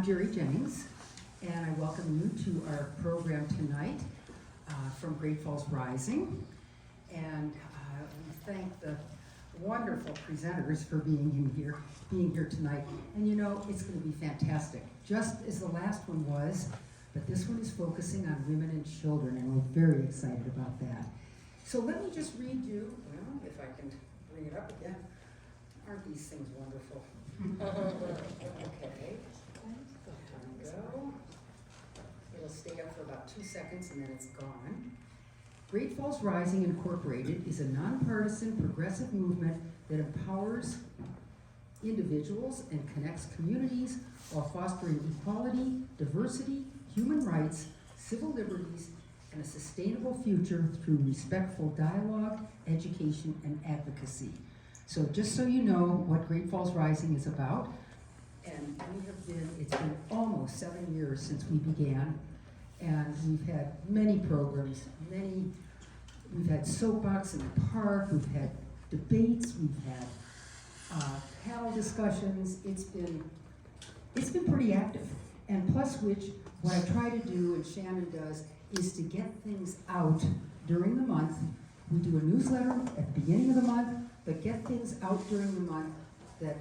Jerry Jennings, and I welcome you to our program tonight from Great Falls Rising. And we thank the wonderful presenters for being here tonight. And you know, it's going to be fantastic, just as the last one was, but this one is focusing on women and children, and we're very excited about that. So let me just read you, well, if I can bring it up again. Aren't these things wonderful? Okay. Go. It'll stay up for about 2 seconds and then it's gone. Great Falls Rising Incorporated is a nonpartisan progressive movement that empowers individuals and connects communities while fostering equality, diversity, human rights, civil liberties, and a sustainable future through respectful dialogue, education, and advocacy. So just so you know what Great Falls Rising is about, and it's been almost 7 years since we began, and we've had many programs, we've had soapbox in the park, we've had debates, we've had panel discussions. It's been pretty active. And plus which, what I try to do, and Shannon does, is to get things out during the month. We do a newsletter at the beginning of the month, but get things out during the month that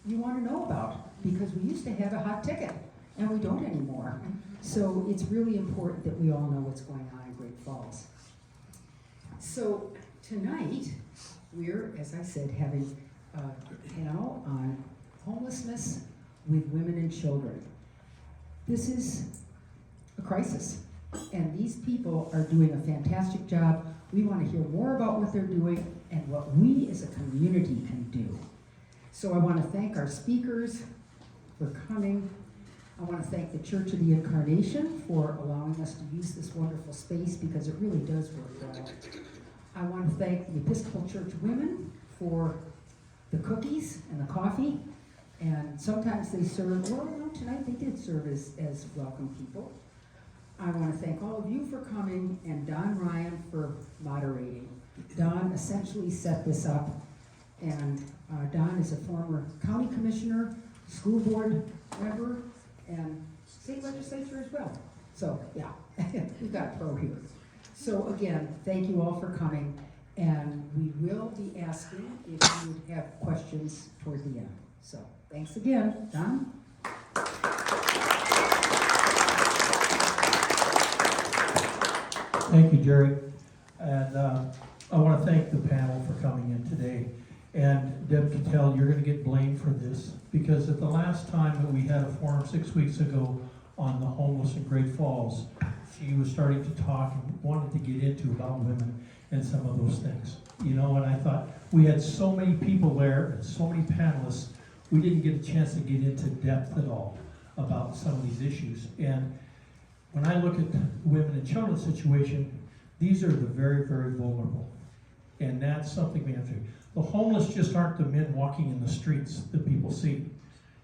you want to know about, because we used to have a hot ticket, and we don't anymore. So it's really important that we all know what's going on in Great Falls. So tonight, we're, as I said, having a panel on homelessness with women and children. This is a crisis, and these people are doing a fantastic job. We want to hear more about what they're doing and what we as a community can do. So I want to thank our speakers for coming. I want to thank the Church of the Incarnation for allowing us to use this wonderful space, because it really does work well. I want to thank the Episcopal Church women for the cookies and the coffee. And sometimes they serve, well, no, tonight they did serve as welcome people. I want to thank all of you for coming, and Don Ryan for moderating. Don essentially set this up, and Don is a former county commissioner, school board member, and state legislature as well. So, yeah, we've got a pro here. So again, thank you all for coming, and we will be asking if you would have questions toward the end. So, thanks again. Don? Thank you, Jerry. And I want to thank the panel for coming in today. And Deb Kottel, you're going to get blamed for this, because at the last time that we had a forum 6 weeks ago on the homeless in Great Falls, she was starting to talk and wanted to get into about women and some of those things. You know, and I thought, we had so many people there and so many panelists, we didn't get a chance to get into depth at all about some of these issues. And when I look at the women and children situation, these are the very, very vulnerable. And that's something we have to do. The homeless just aren't the men walking in the streets that people see.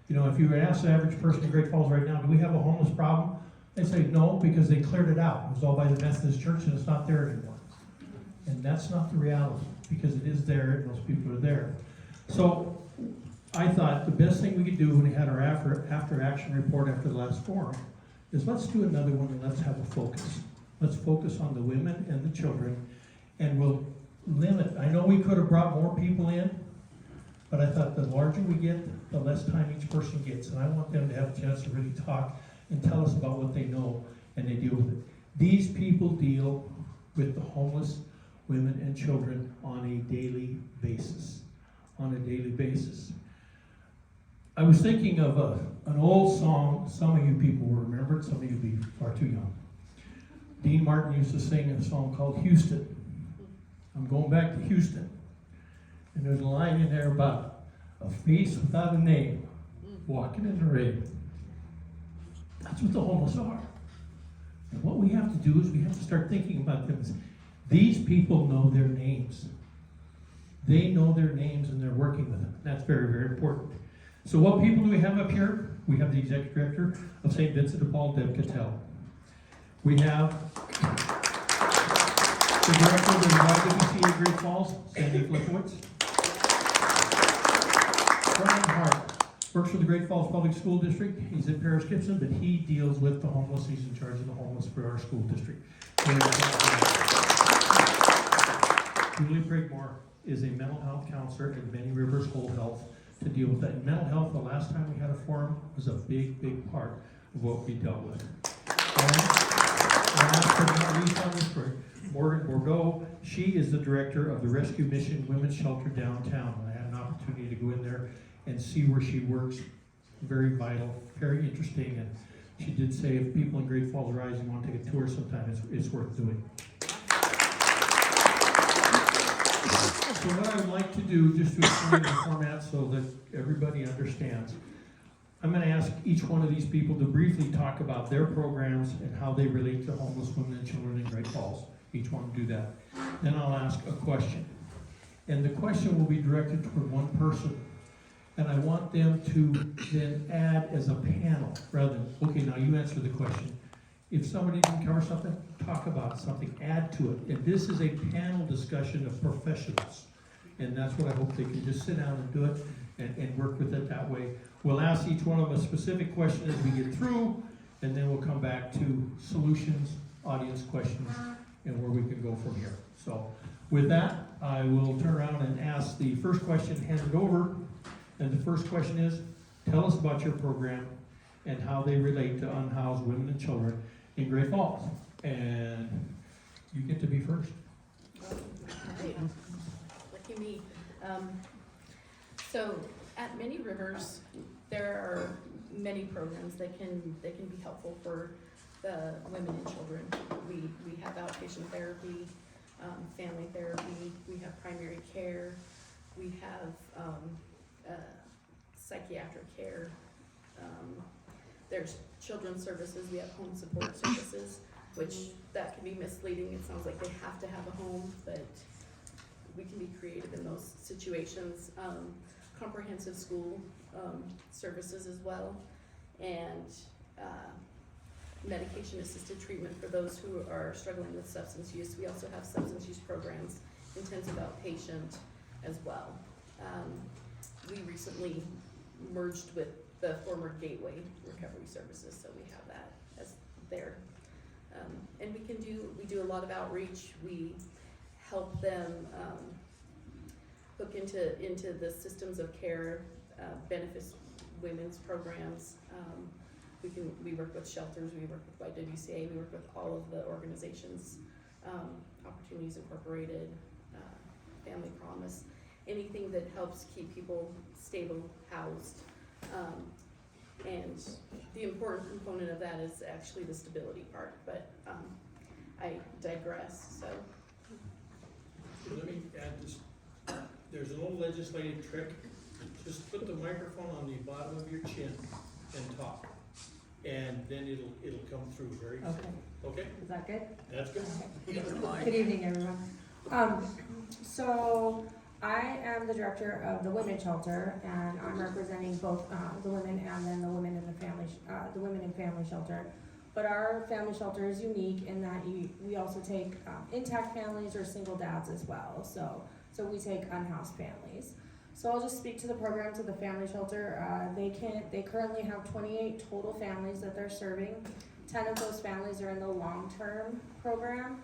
You know, if you ask the average person in Great Falls right now, do we have a homeless problem? They say no, because they cleared it out. It was all by the Methodist Church and it's not there anymore. And that's not the reality, because it is there and those people are there. So I thought the best thing we could do when we had our after action report after the last forum is let's do another one and let's have a focus. Let's focus on the women and the children, and we'll limit. I know we could have brought more people in, but I thought the larger we get, the less time each person gets, and I want them to have a chance to really talk and tell us about what they know, and they deal with it. These people deal with the homeless women and children on a daily basis. On a daily basis. I was thinking of an old song. Some of you people will remember it, some of you will be far too young. Dean Martin used to sing a song called Houston. I'm going back to Houston. And there's a line in there about a face without a name, walking in the rain. That's what the homeless are. And what we have to do is we have to start thinking about them. These people know their names. They know their names and they're working with them. That's very, very important. So what people do we have up here? We have the Executive Director of St. Vincent DePaul, Deb Kottel. We have the Director of the YWCA Great Falls, Sandi Filipowicz. Hart, Works for the Great Falls Public School District. He's at Paris Gibson, but he deals with the homeless. He's in charge of the homeless for our school district. Julie Prigmore is a mental health counselor at Many Rivers Whole Health to deal with that. And mental health, the last time we had a forum, was a big, big part of what we dealt with. And last but not least on this break, Morgan Bourbeau, she is the director of the Rescue Mission Women's Shelter downtown. I had an opportunity to go in there and see where she works. Very vital, very interesting, and she did say if people in Great Falls Rising want to take a tour sometime, it's worth doing. So what I would like to do, just to explain the format so that everybody understands, I'm going to ask each one of these people to briefly talk about their programs and how they relate to homeless women and children in Great Falls. Each one will do that. Then I'll ask a question. And the question will be directed toward one person. And I want them to then add as a panel, rather than, okay, now you answer the question. If somebody didn't cover something, talk about something, add to it. And this is a panel discussion of professionals. And that's what I hope they can just sit down and do it and work with it that way. We'll ask each one of them a specific question as we get through, and then we'll come back to solutions, audience questions, and where we can go from here. So with that, I will turn around and ask the first question, hand it over. And the first question is, tell us about your program and how they relate to unhoused women and children in Great Falls. And you get to be first. Right. Lucky me. So at Many Rivers, there are many programs that can be helpful for the women and children. We have outpatient therapy, family therapy, we have primary care, we have psychiatric care, there's children's services, we have home support services, which that can be misleading. It sounds like they have to have a home, but we can be creative in those situations. Comprehensive school services as well, and medication-assisted treatment for those who are struggling with substance use. We also have substance use programs, intensive outpatient as well. We recently merged with the former Gateway Recovery Services, so we have that as there. And we do a lot of outreach. We help them hook into the systems of care, benefits women's programs. We work with shelters, we work with YWCA, we work with all of the organizations, Opportunities Incorporated, Family Promise, anything that helps keep people stable, housed. And the important component of that is actually the stability part, but I digress, so. Let me add this. There's a little legislative trick. Just put the microphone on the bottom of your chin and talk. And then it'll come through very easily. Okay? Is that good? That's good. Okay. Good evening, everyone. So I am the director of the Women's Shelter, and I'm representing both the women and then the women in the family, the women in family shelter. But our family shelter is unique in that we also take intact families or single dads as well. So we take unhoused families. So I'll just speak to the programs of the family shelter. They currently have 28 total families that they're serving. 10 of those families are in the long-term program.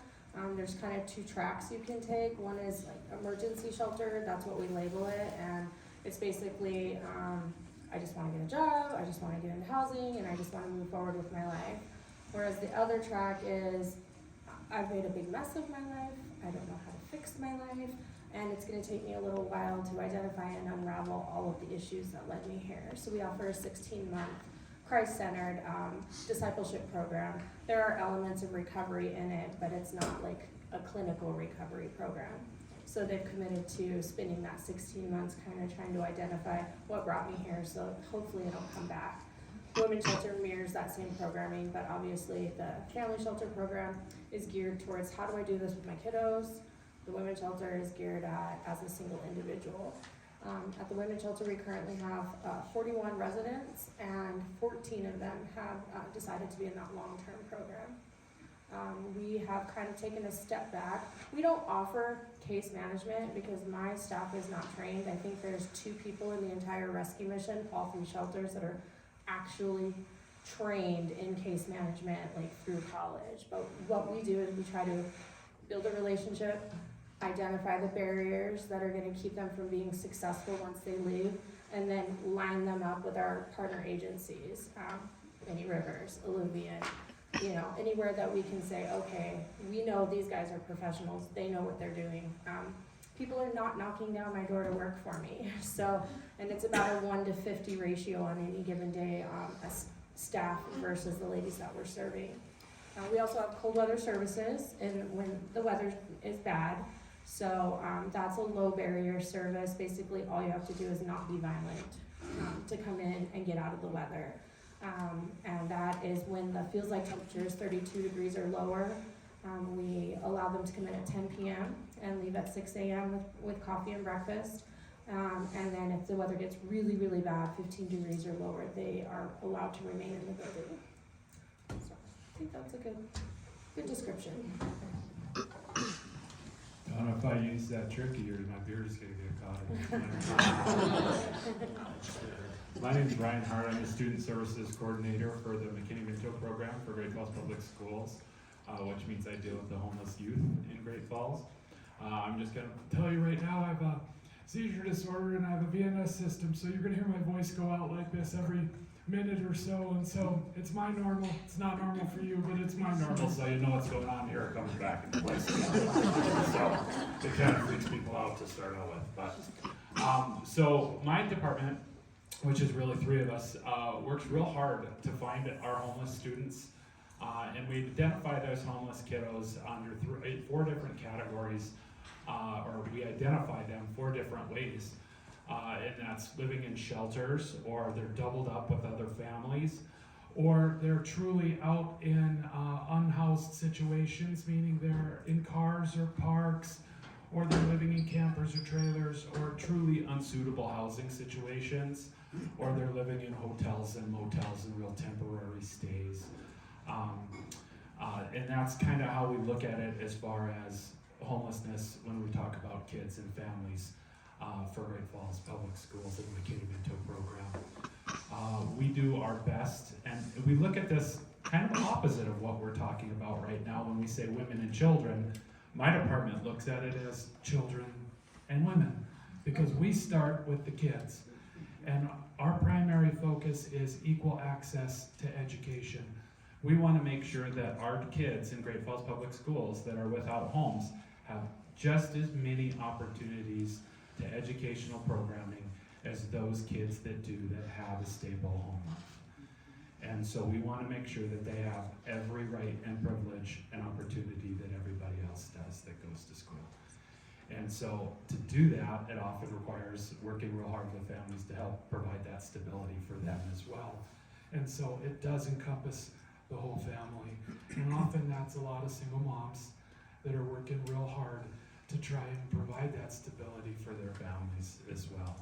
There's kind of two tracks you can take. One is like emergency shelter, that's what we label it, and it's basically, I just want to get a job, I just want to get into housing, and I just want to move forward with my life. Whereas the other track is, I've made a big mess of my life, I don't know how to fix my life, and it's going to take me a little while to identify and unravel all of the issues that led me here. So we offer a 16-month Christ-centered discipleship program. There are elements of recovery in it, but it's not like a clinical recovery program. So they've committed to spending that 16 months kind of trying to identify what brought me here, so hopefully it'll come back. Women's Shelter mirrors that same programming, but obviously the Family Shelter program is geared towards how do I do this with my kiddos. The Women's Shelter is geared at as a single individual. At the Women's Shelter, we currently have 41 residents, and 14 of them have decided to be in that long-term program. We have kind of taken a step back. We don't offer case management because my staff is not trained. I think there's 2 people in the entire rescue mission, all 3 shelters, that are actually trained in case management, like through college. But what we do is we try to build a relationship, identify the barriers that are gonna keep them from being successful once they leave, and then line them up with our partner agencies, Many Rivers, Illuvian, you know, anywhere that we can say, okay, we know these guys are professionals, they know what they're doing. People are not knocking down my door to work for me, so, and it's about a 1 to 50 ratio on any given day, as staff versus the ladies that we're serving. We also have cold weather services, and when the weather is bad, so that's a low barrier service. Basically, all you have to do is not be violent to come in and get out of the weather. And that is when the feels like temperature is 32 degrees or lower. We allow them to come in at 10 p.m. and leave at 6 a.m. with coffee and breakfast. And then if the weather gets really, really bad, 15 degrees or lower, they are allowed to remain in the building. So I think that's a good description. I don't know if I use that trick of yours, my beard is gonna get caught. My name is Ryan Hart. I'm the Student Services Coordinator for the McKinney-Minto program for Great Falls Public Schools, which means I deal with the homeless youth in Great Falls. I'm just gonna tell you right now, I have a seizure disorder and I have a VNS system, so you're gonna hear my voice go out like this every minute or so, and so it's my normal. It's not normal for you, but it's my normal, so you know what's going on here. It comes back into place. So it kind of freaks people out to start out with. But so my department, which is really 3 of us, works real hard to find our homeless students, and we identify those homeless kiddos under 4 different categories, or we identify them 4 different ways. And that's living in shelters, or they're doubled up with other families, or they're truly out in unhoused situations, meaning they're in cars or parks, or they're living in campers or trailers, or truly unsuitable housing situations, or they're living in hotels and motels and real temporary stays. And that's kind of how we look at it as far as homelessness when we talk about kids and families. For Great Falls Public Schools and the McKinney-Minto program. We do our best, and we look at this kind of opposite of what we're talking about right now when we say women and children. My department looks at it as children and women, because we start with the kids. And our primary focus is equal access to education. We want to make sure that our kids in Great Falls Public Schools that are without homes have just as many opportunities to educational programming as those kids that do, that have a stable home life. And so we want to make sure that they have every right and privilege and opportunity that everybody else does that goes to school. And so to do that, it often requires working real hard with families to help provide that stability for them as well. And so it does encompass the whole family. And often that's a lot of single moms that are working real hard to try and provide that stability for their families as well.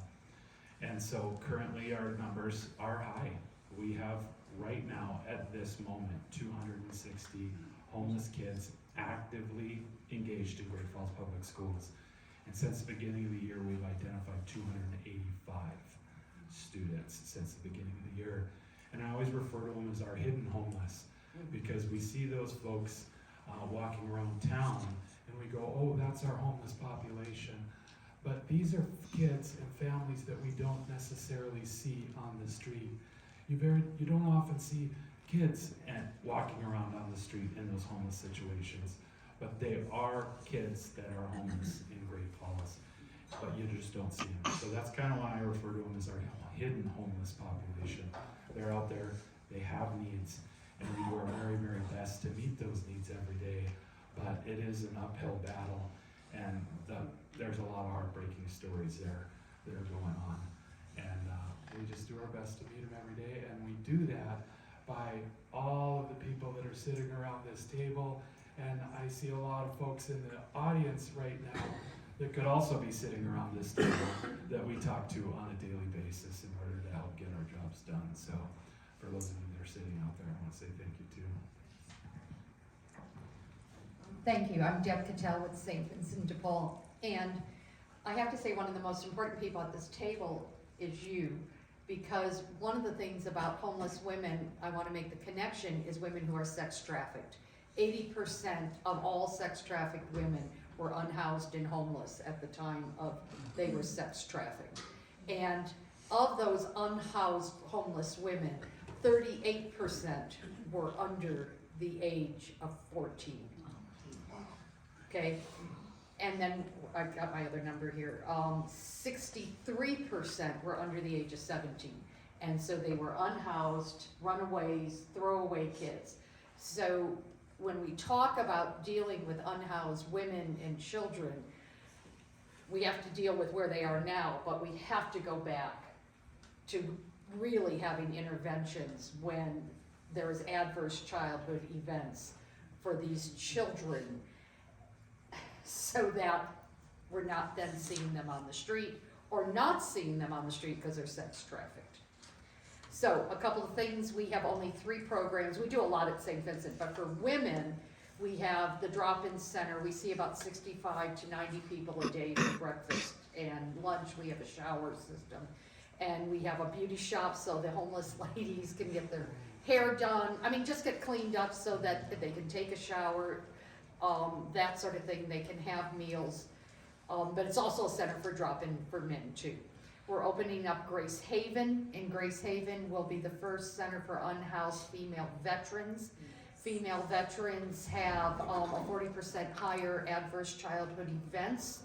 And so currently our numbers are high. We have right now at this moment 260 homeless kids actively engaged in Great Falls Public Schools. And since the beginning of the year, we've identified 285 students since the beginning of the year. And I always refer to them as our hidden homeless, because we see those folks walking around town and we go, oh, that's our homeless population. But these are kids and families that we don't necessarily see on the street. You don't often see kids walking around on the street in those homeless situations. But they are kids that are homeless in Great Falls, but you just don't see them. So that's kind of why I refer to them as our hidden homeless population. They're out there, they have needs, and we do our very, very best to meet those needs every day. But it is an uphill battle, and there's a lot of heartbreaking stories there that are going on. And we just do our best to meet them every day, and we do that by all of the people that are sitting around this table. And I see a lot of folks in the audience right now that could also be sitting around this table that we talk to on a daily basis in order to help get our jobs done. So for those of you that are sitting out there, I want to say thank you too. Thank you. I'm Deb Kottel with St. Vincent DePaul. And I have to say one of the most important people at this table is you, because one of the things about homeless women, I want to make the connection, is women who are sex trafficked. 80% of all sex trafficked women were unhoused and homeless at the time of they were sex trafficked. And of those unhoused homeless women, 38% were under the age of 14. Okay, and then I got my other number here. 63% were under the age of 17, and so they were unhoused, runaways, throwaway kids. So when we talk about dealing with unhoused women and children, we have to deal with where they are now, but we have to go back to really having interventions when there is adverse childhood events for these children, so that we're not then seeing them on the street, or not seeing them on the street because they're sex trafficked. So a couple of things, we have only 3 programs. We do a lot at St. Vincent, but for women, we have the drop-in center. We see about 65 to 90 people a day for breakfast and lunch. We have a shower system. And we have a beauty shop so the homeless ladies can get their hair done. I mean, just get cleaned up so that they can take a shower, that sort of thing. They can have meals. But it's also a center for drop-in for men too. We're opening up Grace Haven. In Grace Haven will be the first center for unhoused female veterans. Female veterans have a 40% higher adverse childhood events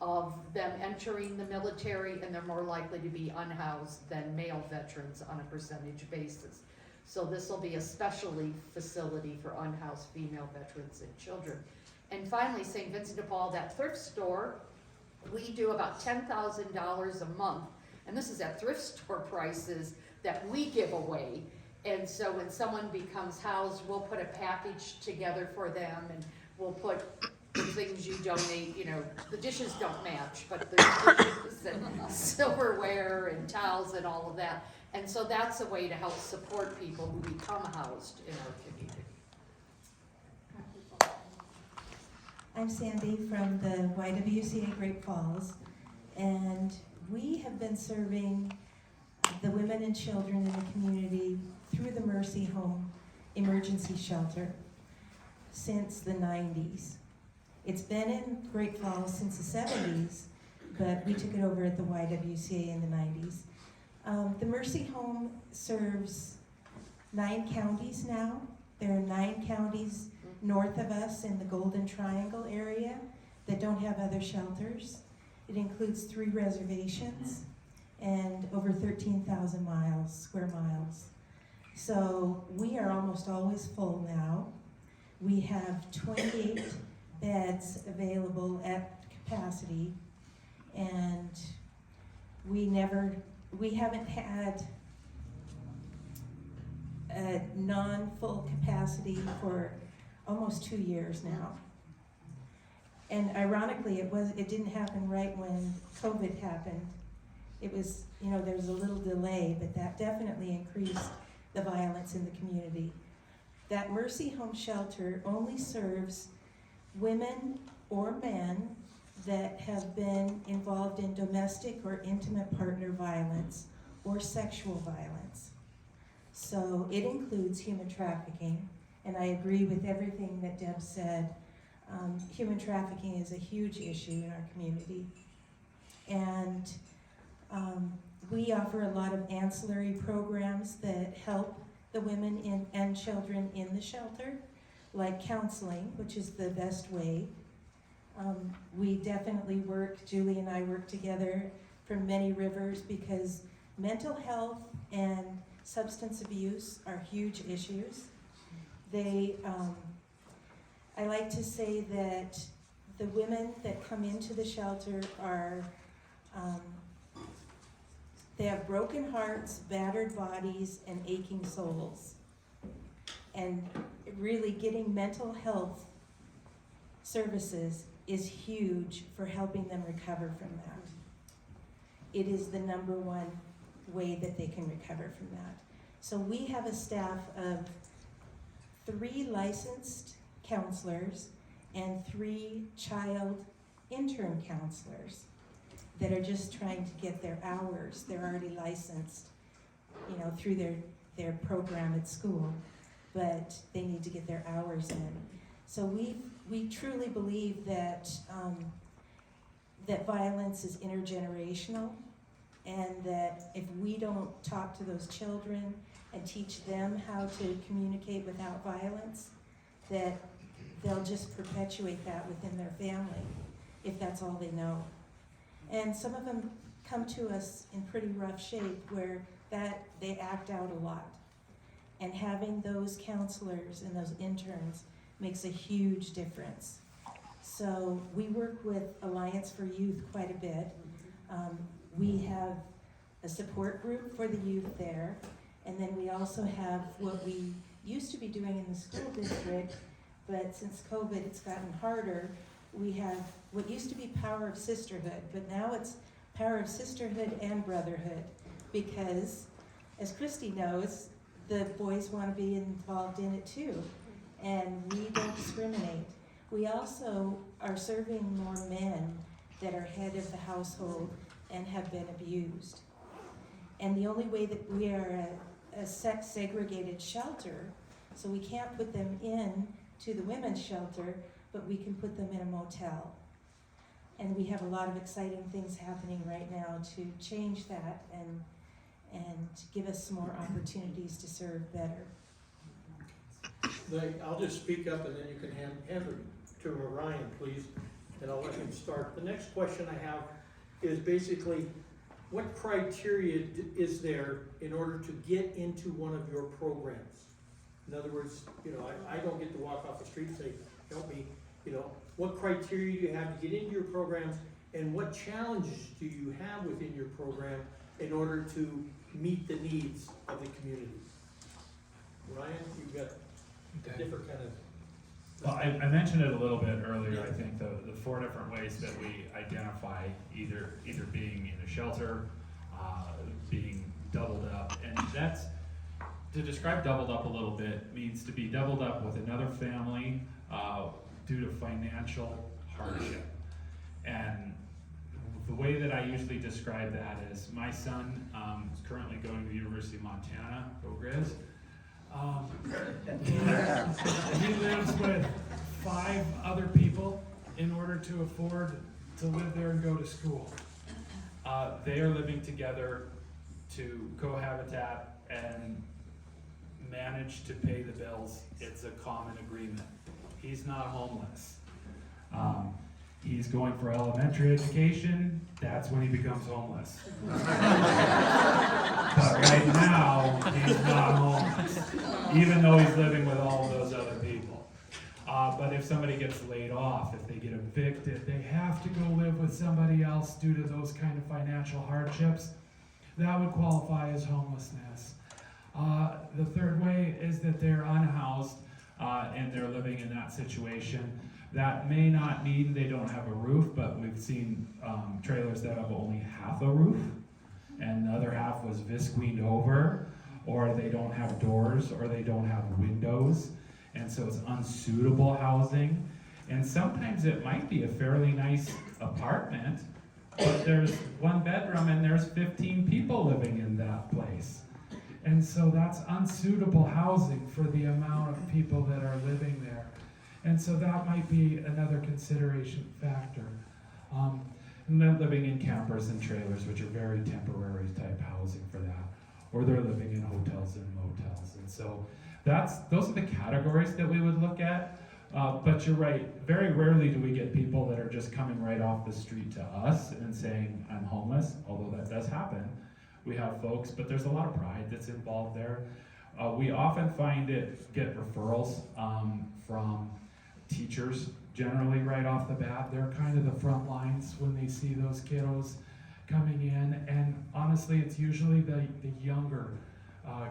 of them entering the military, and they're more likely to be unhoused than male veterans on a percentage basis. So this will be a specialty facility for unhoused female veterans and children. And finally, St. Vincent de Paul, that thrift store, we do about $10,000 a month, and this is at thrift store prices that we give away. And so when someone becomes housed, we'll put a package together for them, and we'll put the things you donate, you know, the dishes don't match, but there's dishes and silverware and towels and all of that. And so that's a way to help support people who become housed in our community. I'm Sandi from the YWCA Great Falls, and we have been serving the women and children in the community through the Mercy Home Emergency Shelter since the 90s. It's been in Great Falls since the 70s, but we took it over at the YWCA in the 90s. The Mercy Home serves 9 counties now. There are 9 counties north of us in the Golden Triangle area that don't have other shelters. It includes 3 reservations and over 13,000 square miles. So we are almost always full now. We have 28 beds available at capacity, and we haven't had a non-full capacity for almost 2 years now. And ironically, it didn't happen right when COVID happened. It was, there was a little delay, but that definitely increased the violence in the community. That Mercy Home Shelter only serves women or men that have been involved in domestic or intimate partner violence or sexual violence. So it includes human trafficking, and I agree with everything that Deb said. Human trafficking is a huge issue in our community. And we offer a lot of ancillary programs that help the women and children in the shelter, like counseling, which is the best way. We definitely Julie and I work together from many rivers, because mental health and substance abuse are huge issues. I like to say that the women that come into the shelter they have broken hearts, battered bodies, and aching souls. And really getting mental health services is huge for helping them recover from that. It is the #1 way that they can recover from that. So we have a staff of 3 licensed counselors and 3 child intern counselors that are just trying to get their hours. They're already licensed, you know, through their program at school, but they need to get their hours in. So we truly believe that that violence is intergenerational, and that if we don't talk to those children and teach them how to communicate without violence, that they'll just perpetuate that within their family, if that's all they know. And some of them come to us in pretty rough shape where that they act out a lot. And having those counselors and those interns makes a huge difference. So we work with Alliance for Youth quite a bit. We have a support group for the youth there, and then we also have what we used to be doing in the school district, but since COVID it's gotten harder. We have what used to be Power of Sisterhood, but now it's Power of Sisterhood and Brotherhood, because as Christy knows, the boys want to be involved in it too, and we don't discriminate. We also are serving more men that are head of the household and have been abused. And the only way that we are a sex segregated shelter, so we can't put them in to the women's shelter, but we can put them in a motel. And we have a lot of exciting things happening right now to change that and give us more opportunities to serve better. I'll just speak up and then you can hand it to Ryan, please, and I'll let him start. The next question I have is basically, what criteria is there in order to get into one of your programs? In other words, you know, I don't get to walk off the street and say, help me, you know, what criteria do you have to get into your programs, and what challenges do you have within your program in order to meet the needs of the community? Ryan, you've got different kind of... Well, I mentioned it a little bit earlier. I think the 4 different ways that we identify either being in a shelter, being doubled up, and that's, to describe doubled up a little bit, means to be doubled up with another family due to financial hardship. And the way that I usually describe that is, my son is currently going to the University of Montana, go Grizz. He lives with 5 other people in order to afford to live there and go to school. They are living together to cohabitat and manage to pay the bills. It's a common agreement. He's not homeless. He's going for elementary education. That's when he becomes homeless. But right now, he's not homeless, even though he's living with all of those other people. But if somebody gets laid off, if they get evicted, they have to go live with somebody else due to those kind of financial hardships. That would qualify as homelessness. The third way is that they're unhoused and they're living in that situation. That may not mean they don't have a roof, but we've seen trailers that have only half a roof, and the other half was visqueened over, or they don't have doors, or they don't have windows, and so it's unsuitable housing. And sometimes it might be a fairly nice apartment, but there's 1 bedroom and there's 15 people living in that place. And so that's unsuitable housing for the amount of people that are living there. And so that might be another consideration factor. And then living in campers and trailers, which are very temporary type housing for that. Or they're living in hotels and motels. And so those are the categories that we would look at. But you're right, very rarely do we get people that are just coming right off the street to us and saying, I'm homeless, although that does happen. We have folks, but there's a lot of pride that's involved there. We often get referrals from teachers, generally right off the bat. They're kind of the front lines when they see those kiddos coming in, and honestly, it's usually the younger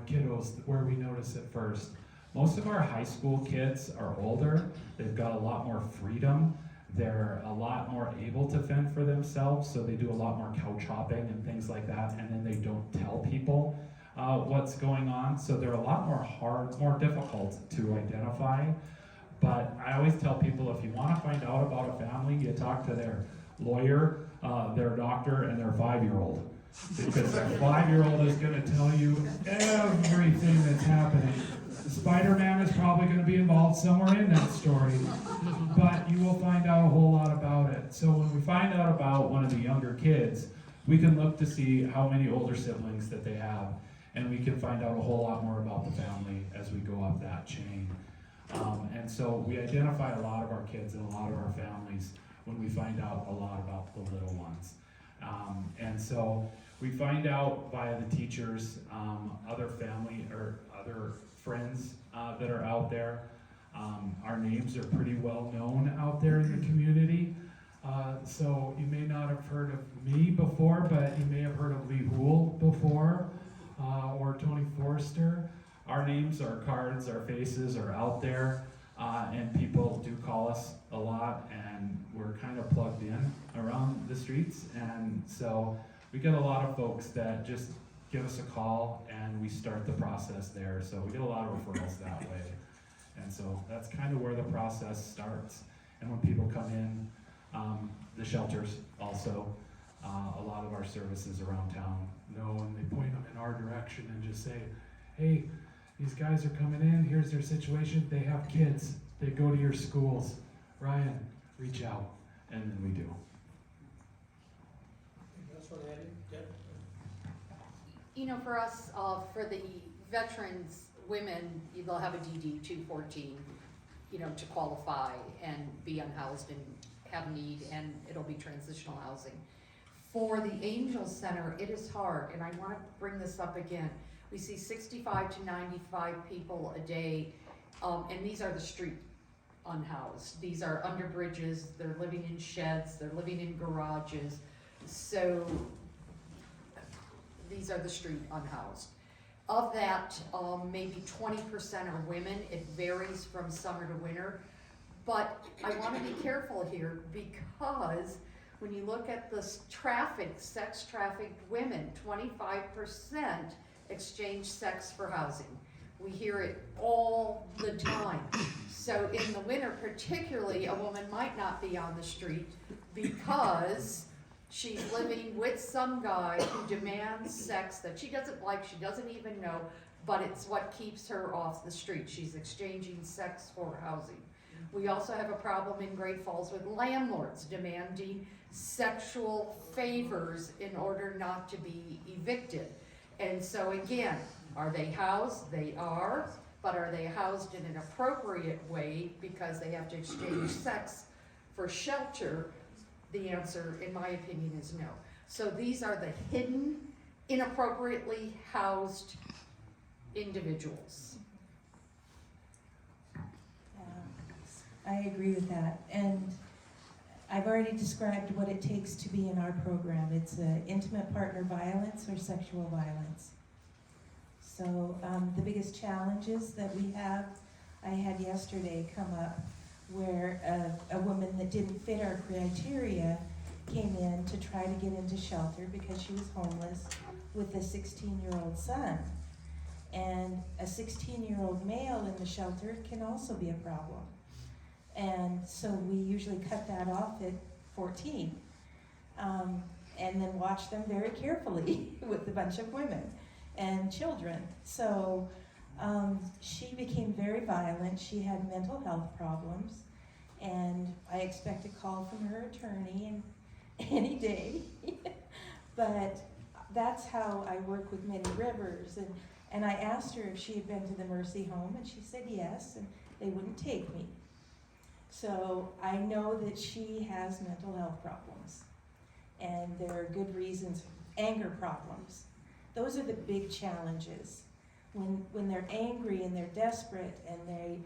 kiddos where we notice it first. Most of our high school kids are older. They've got a lot more freedom. They're a lot more able to fend for themselves, so they do a lot more couch hopping and things like that, and then they don't tell people what's going on, so they're a lot more difficult to identify. But I always tell people, if you want to find out about a family, you talk to their lawyer, their doctor, and their 5-year-old. Because their 5-year-old is going to tell you everything that's happening. Spider-Man is probably going to be involved somewhere in that story, but you will find out a whole lot about it. So when we find out about one of the younger kids, we can look to see how many older siblings that they have, and we can find out a whole lot more about the family as we go up that chain. And so we identify a lot of our kids and a lot of our families when we find out a lot about the little ones. And so we find out via the teachers, other family or other friends that are out there. Our names are pretty well known out there in the community. So you may not have heard of me before, but you may have heard of Lee Houle before, or Tony Forster. Our names, our cards, our faces are out there, and people do call us a lot, and we're kind of plugged in around the streets. And so we get a lot of folks that just give us a call, and we start the process there. So we get a lot of referrals that way. And so that's kind of where the process starts. And when people come in, the shelters also, a lot of our services around town know, and they point them in our direction and just say, hey, these guys are coming in, here's their situation, they have kids, they go to your schools. Ryan, reach out, and then we do. That's what I added. Yep. You know, for us, for the veterans, women, they'll have a DD 214, you know, to qualify and be unhoused and have need, and it'll be transitional housing. For the Angel Center, it is hard, and I want to bring this up again. We see 65 to 95 people a day, and these are the street unhoused. These are under bridges, they're living in sheds, they're living in garages. So these are the street unhoused. Of that, maybe 20% are women. It varies from summer to winter. But I want to be careful here, because when you look at the sex trafficked women, 25% exchange sex for housing. We hear it all the time. So in the winter particularly, a woman might not be on the street because she's living with some guy who demands sex that she doesn't like, she doesn't even know, but it's what keeps her off the street. She's exchanging sex for housing. We also have a problem in Great Falls with landlords demanding sexual favors in order not to be evicted. And so again, are they housed? They are, but are they housed in an appropriate way because they have to exchange sex for shelter? The answer, in my opinion, is no. So these are the hidden, inappropriately housed individuals. I agree with that. And I've already described what it takes to be in our program. It's intimate partner violence or sexual violence. So the biggest challenges that we have, I had yesterday come up where a woman that didn't fit our criteria came in to try to get into shelter because she was homeless with a 16-year-old son. And a 16-year-old male in the shelter can also be a problem. And so we usually cut that off at 14, and then watch them very carefully with a bunch of women and children. So she became very violent. She had mental health problems, and I expect a call from her attorney any day. But that's how I work with Minnie Rivers. And I asked her if she had been to the Mercy Home, and she said yes, and they wouldn't take me. So I know that she has mental health problems, and there are good reasons, anger problems. Those are the big challenges. When they're angry and they're desperate and they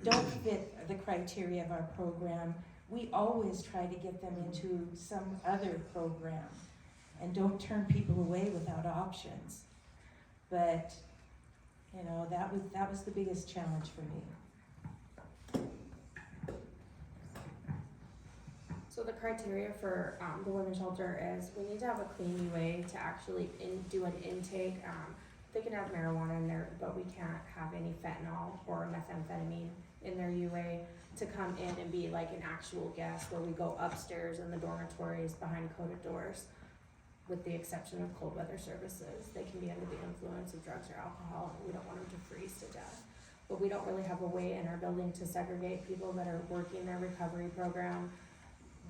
don't fit the criteria of our program, we always try to get them into some other program and don't turn people away without options. But, you know, that was the biggest challenge for me. So the criteria for the women's shelter is we need to have a clean way to actually do an intake. they can have marijuana in there, but we can't have any fentanyl or methamphetamine in their UA to come in and be like an actual guest where we go upstairs in the dormitories behind coded doors, with the exception of cold weather services. They can be under the influence of drugs or alcohol, and we don't want them to freeze to death. But we don't really have a way in our building to segregate people that are working their recovery program,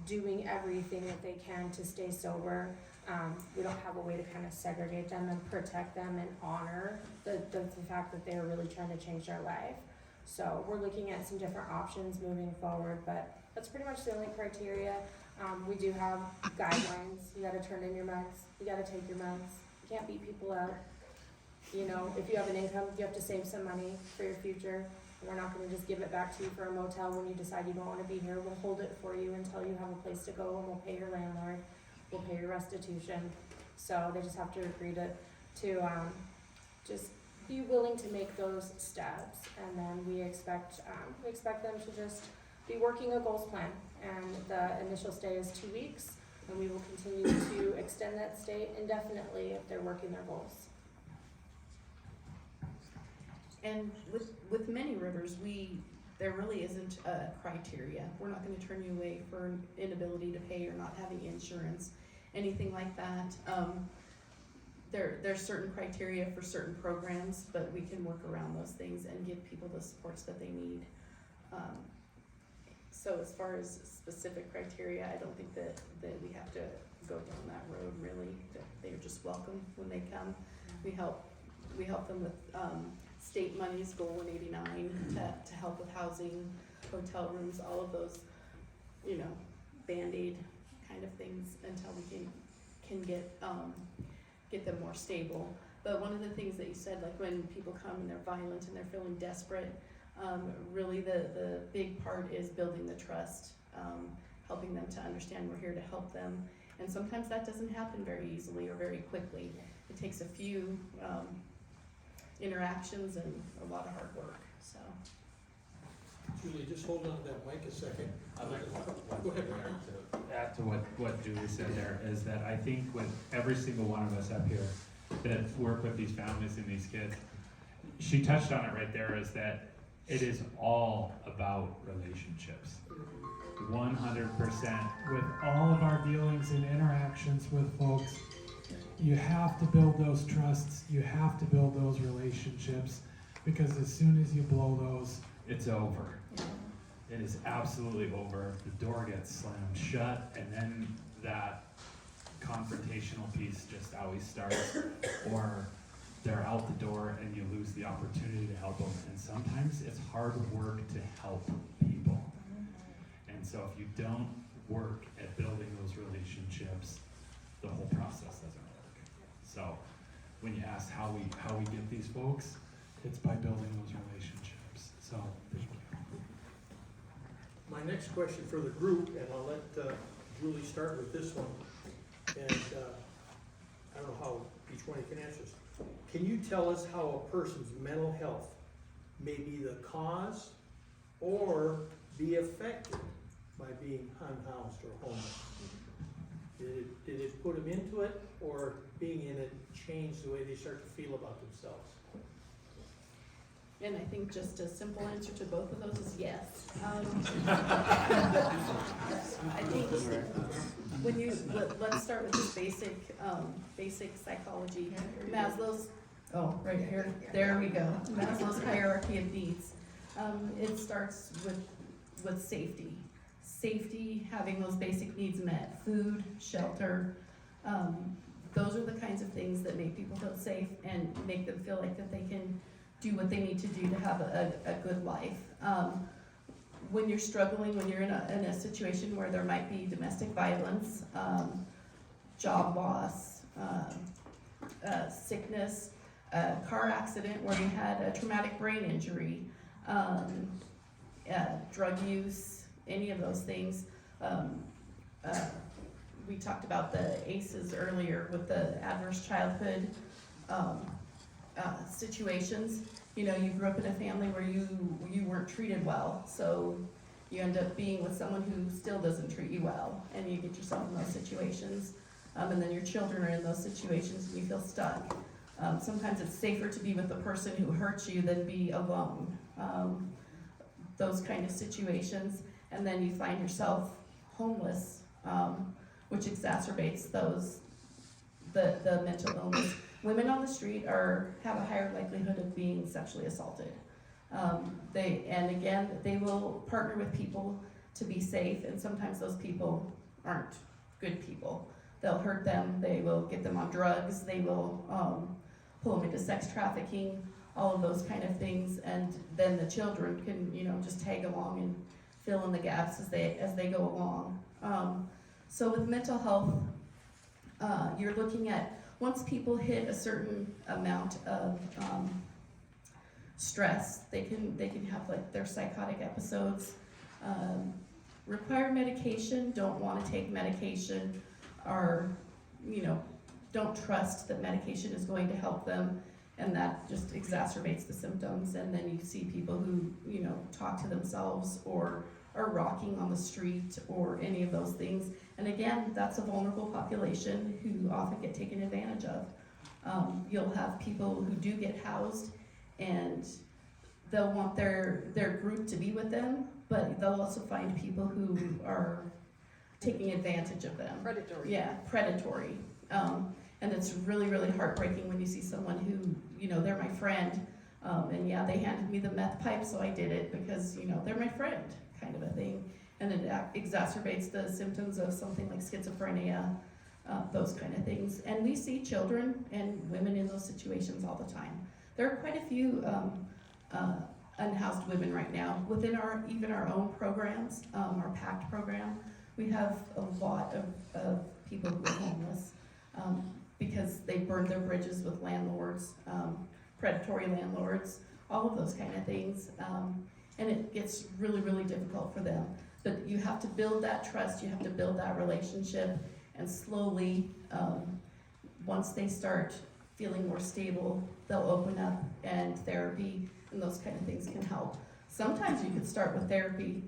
doing everything that they can to stay sober. We don't have a way to kind of segregate them and protect them and honor the fact that they're really trying to change their life. So we're looking at some different options moving forward, but that's pretty much the only criteria. We do have guidelines. You gotta turn in your meds, you gotta take your meds, you can't beat people up. You know, if you have an income, you have to save some money for your future. We're not gonna just give it back to you for a motel when you decide you don't wanna be here. We'll hold it for you until you have a place to go, and we'll pay your landlord, we'll pay your restitution. So they just have to agree to just be willing to make those steps, and then we expect them to just be working a goals plan. And the initial stay is 2 weeks, and we will continue to extend that stay indefinitely if they're working their goals. And with many rivers, there really isn't a criteria. We're not gonna turn you away for inability to pay or not having insurance, anything like that. There's certain criteria for certain programs, but we can work around those things and give people the supports that they need. So as far as specific criteria, I don't think that we have to go down that road really. That they're just welcome when they come. We help them with state monies, Goal 189, to help with housing, hotel rooms, all of those, you know, Band-Aid kind of things until we can get them more stable. But one of the things that you said, like when people come and they're violent and they're feeling desperate, really the big part is building the trust, helping them to understand we're here to help them. And sometimes that doesn't happen very easily or very quickly. It takes a few interactions and a lot of hard work, so. Julie, just hold on to that mic a second. I'd like Go ahead, to add to what Julie said there, is that I think with every single one of us up here that work with these families and these kids, she touched on it right there, is that it is all about relationships. 100%. With all of our dealings and interactions with folks, you have to build those trusts, you have to build those relationships, because as soon as you blow those, It's over. It is absolutely over. The door gets slammed shut, and then that confrontational piece just always starts, or they're out the door and you lose the opportunity to help them. And sometimes it's hard work to help people. And so if you don't work at building those relationships, the whole process doesn't work. So when you ask how we get these folks, it's by building those relationships. So, thank you. My next question for the group, and I'll let Julie start with this one, and I don't know how each one of you can answer this. Can you tell us how a person's mental health may be the cause or be affected by being unhoused or homeless? Did it put them into it, or being in it changed the way they start to feel about themselves? And I think just a simple answer to both of those is yes. I think let's start with this basic psychology. Maslow's, right here, there we go. Maslow's hierarchy of needs. It starts with safety. Safety, having those basic needs met, food, shelter. Those are the kinds of things that make people feel safe and make them feel like that they can do what they need to do to have a good life. When you're struggling, when you're in a situation where there might be domestic violence, job loss, sickness, a car accident where you had a traumatic brain injury, drug use, any of those things. We talked about the ACEs earlier with the adverse childhood situations. You know, you grew up in a family where you weren't treated well, so you end up being with someone who still doesn't treat you well, and you get yourself in those situations, and then your children are in those situations and you feel stuck. Sometimes it's safer to be with the person who hurt you than be alone. Those kind of situations, and then you find yourself homeless, which exacerbates the mental illness. Women on the street have a higher likelihood of being sexually assaulted. They will partner with people to be safe, and sometimes those people aren't good people. They'll hurt them, they will get them on drugs, they will pull them into sex trafficking, all of those kind of things, and then the children can, just tag along and fill in the gaps as they go along. So with mental health, you're looking at, once people hit a certain amount of stress, they can have like their psychotic episodes, require medication, don't want to take medication, or don't trust that medication is going to help them, and that just exacerbates the symptoms. And then you see people who talk to themselves or are rocking on the street or any of those things. And again, that's a vulnerable population who often get taken advantage of. You'll have people who do get housed, and they'll want their group to be with them, but they'll also find people who are taking advantage of them. Predatory. Yeah, predatory. And it's really, really heartbreaking when you see someone who, they're my friend, and yeah, they handed me the meth pipe, so I did it because, they're my friend, kind of a thing. And it exacerbates the symptoms of something like schizophrenia, those kind of things. And we see children and women in those situations all the time. There are quite a few unhoused women right now within even our own programs, our PACT program. We have a lot of people who are homeless because they burned their bridges with landlords, predatory landlords, all of those kind of things. And it gets really, really difficult for them. But you have to build that trust, you have to build that relationship, and slowly, once they start feeling more stable, they'll open up, and therapy and those kind of things can help. Sometimes you can start with therapy,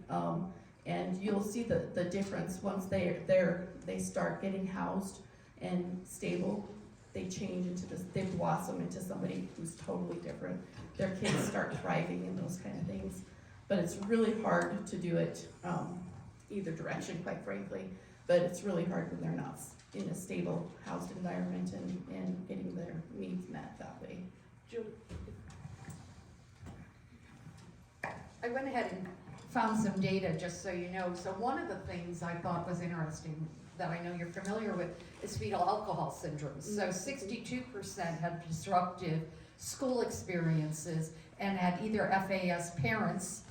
and you'll see the difference once they start getting housed and stable. They change into this, they blossom into somebody who's totally different. Their kids start thriving and those kind of things. But it's really hard to do it either direction, quite frankly. But it's really hard when they're not in a stable housed environment and getting their needs met that way. Julie. I went ahead and found some data, just so you know. So one of the things I thought was interesting, that I know you're familiar with, is fetal alcohol syndrome. So 62% had disruptive school experiences and had either FAS parents,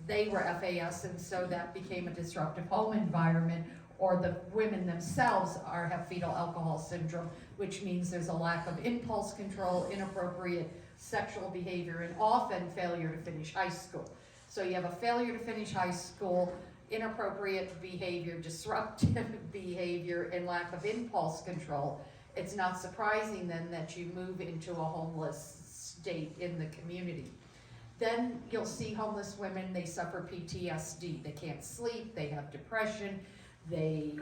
they were FAS, and so that became a disruptive home environment, or the women themselves have fetal alcohol syndrome, which means there's a lack of impulse control, inappropriate sexual behavior, and often failure to finish high school. So you have a failure to finish high school, inappropriate behavior, disruptive behavior, and lack of impulse control. It's not surprising then that you move into a homeless state in the community. Then you'll see homeless women, they suffer PTSD. They can't sleep, they have depression, they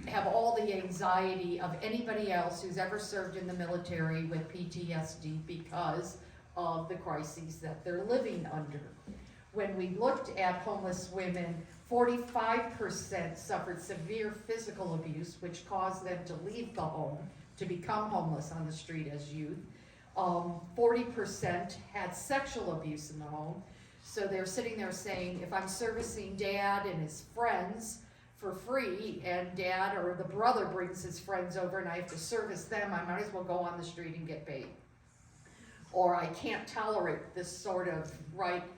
have all the anxiety of anybody else who's ever served in the military with PTSD because of the crises that they're living under. When we looked at homeless women, 45% suffered severe physical abuse, which caused them to leave the home, to become homeless on the street as youth. 40% had sexual abuse in the home. So they're sitting there saying, if I'm servicing dad and his friends for free, and dad or the brother brings his friends over and I have to service them, I might as well go on the street and get paid. Or I can't tolerate this sort of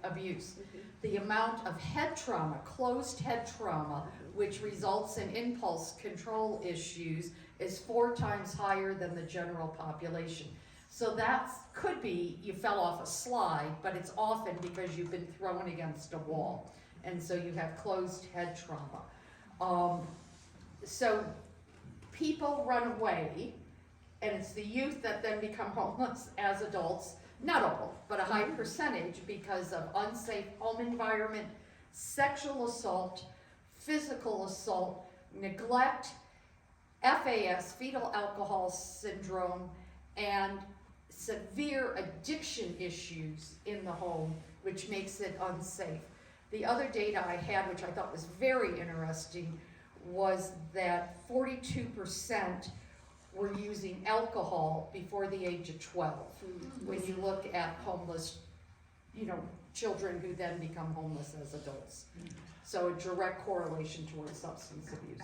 abuse. The amount of head trauma, closed head trauma, which results in impulse control issues, is 4 times higher than the general population. So that could be you fell off a slide, but it's often because you've been thrown against a wall. And so you have closed head trauma. So people run away, and it's the youth that then become homeless as adults. Not all, but a high percentage, because of unsafe home environment, sexual assault, physical assault, neglect, FAS, fetal alcohol syndrome, and severe addiction issues in the home, which makes it unsafe. The other data I had, which I thought was very interesting, was that 42% were using alcohol before the age of 12. When you look at homeless, children who then become homeless as adults. So a direct correlation towards substance abuse.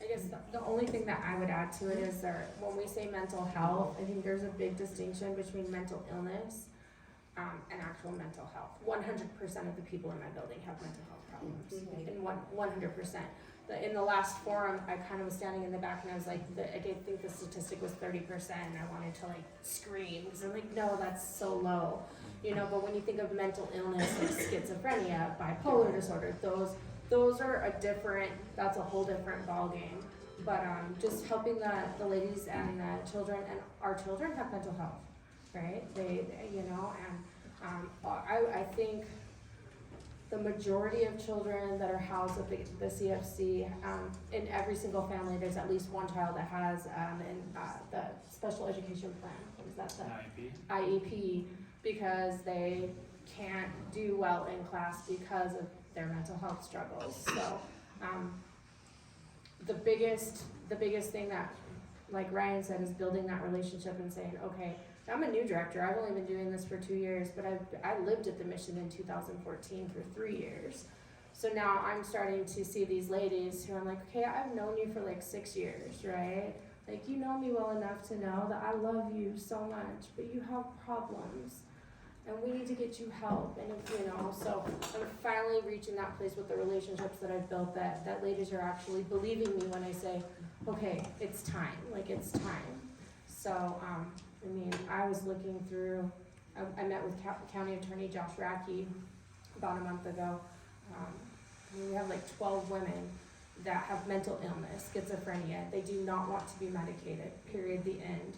I guess the only thing that I would add to it is that when we say mental health, I think there's a big distinction between mental illness and actual mental health. 100% of the people in my building have mental health problems, and 100%. In the last forum, I kind of was standing in the back and I was like, I did think the statistic was 30%, and I wanted to scream, because I'm like, no, that's so low. But when you think of mental illness like schizophrenia, bipolar disorder, those are that's a whole different ballgame. But just helping the ladies and the children, and our children have mental health, right? I think the majority of children that are housed at the CFC, in every single family, there's at least one child that has the special education plan. What is that? The IEP, because they can't do well in class because of their mental health struggles. So the biggest thing that, like Ryan said, is building that relationship and saying, okay, I'm a new director. I've only been doing this for 2 years, but I lived at the mission in 2014 for 3 years. So now I'm starting to see these ladies who I'm like, okay, I've known you for 6 years, right? You know me well enough to know that I love you so much, but you have problems, and we need to get you help. And so I'm finally reaching that place with the relationships that I've built, that ladies are actually believing me when I say, okay, it's time, it's time. So, I was looking through, I met with County Attorney Josh Rackey about a month ago. We have 12 women that have mental illness, schizophrenia. They do not want to be medicated, period, the end.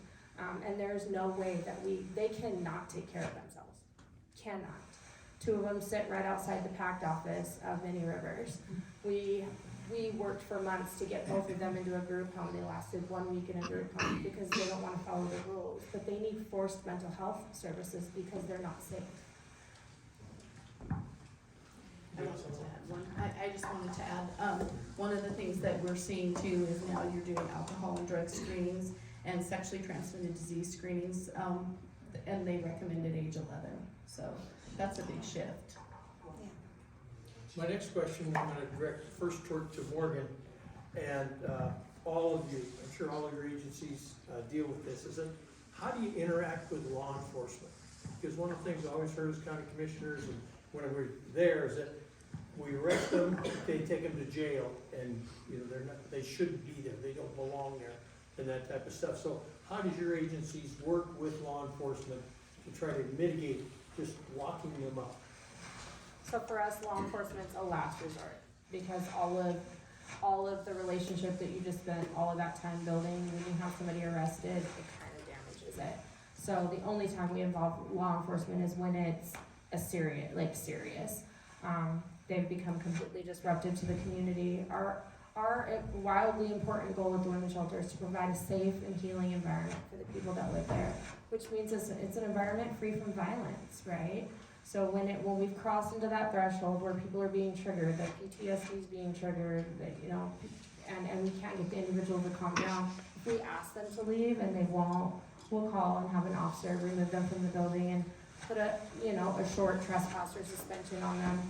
And there's no way that they cannot take care of themselves. Cannot. 2 of them sit right outside the PACT office of Many Rivers. We worked for months to get both of them into a group home. They lasted 1 week in a group home because they don't want to follow the rules. But they need forced mental health services because they're not safe. I just wanted to add, one of the things that we're seeing too is now you're doing alcohol and drug screenings and sexually transmitted disease screenings, and they recommended age 11. So that's a big shift. My next question, I'm going to direct first to Morgan, and all of you, I'm sure all of your agencies deal with this, is that how do you interact with law enforcement? Because one of the things I always heard as county commissioners, and when we're there, is that we arrest them, they take them to jail, and they shouldn't be there, they don't belong there, and that type of stuff. So how does your agencies work with law enforcement to try to mitigate just locking them up? So for us, law enforcement's a last resort, because all of the relationship that you just spent all of that time building, when you have somebody arrested, it kind of damages it. So the only time we involve law enforcement is when it's serious. They've become completely disruptive to the community. Our wildly important goal with the women's shelter is to provide a safe and healing environment for the people that live there, which means it's an environment free from violence, right? So when we've crossed into that threshold where people are being triggered, that PTSD is being triggered, that and we can't get the individual to calm down, if we ask them to leave and they won't, we'll call and have an officer remove them from the building and put a short trespass or suspension on them.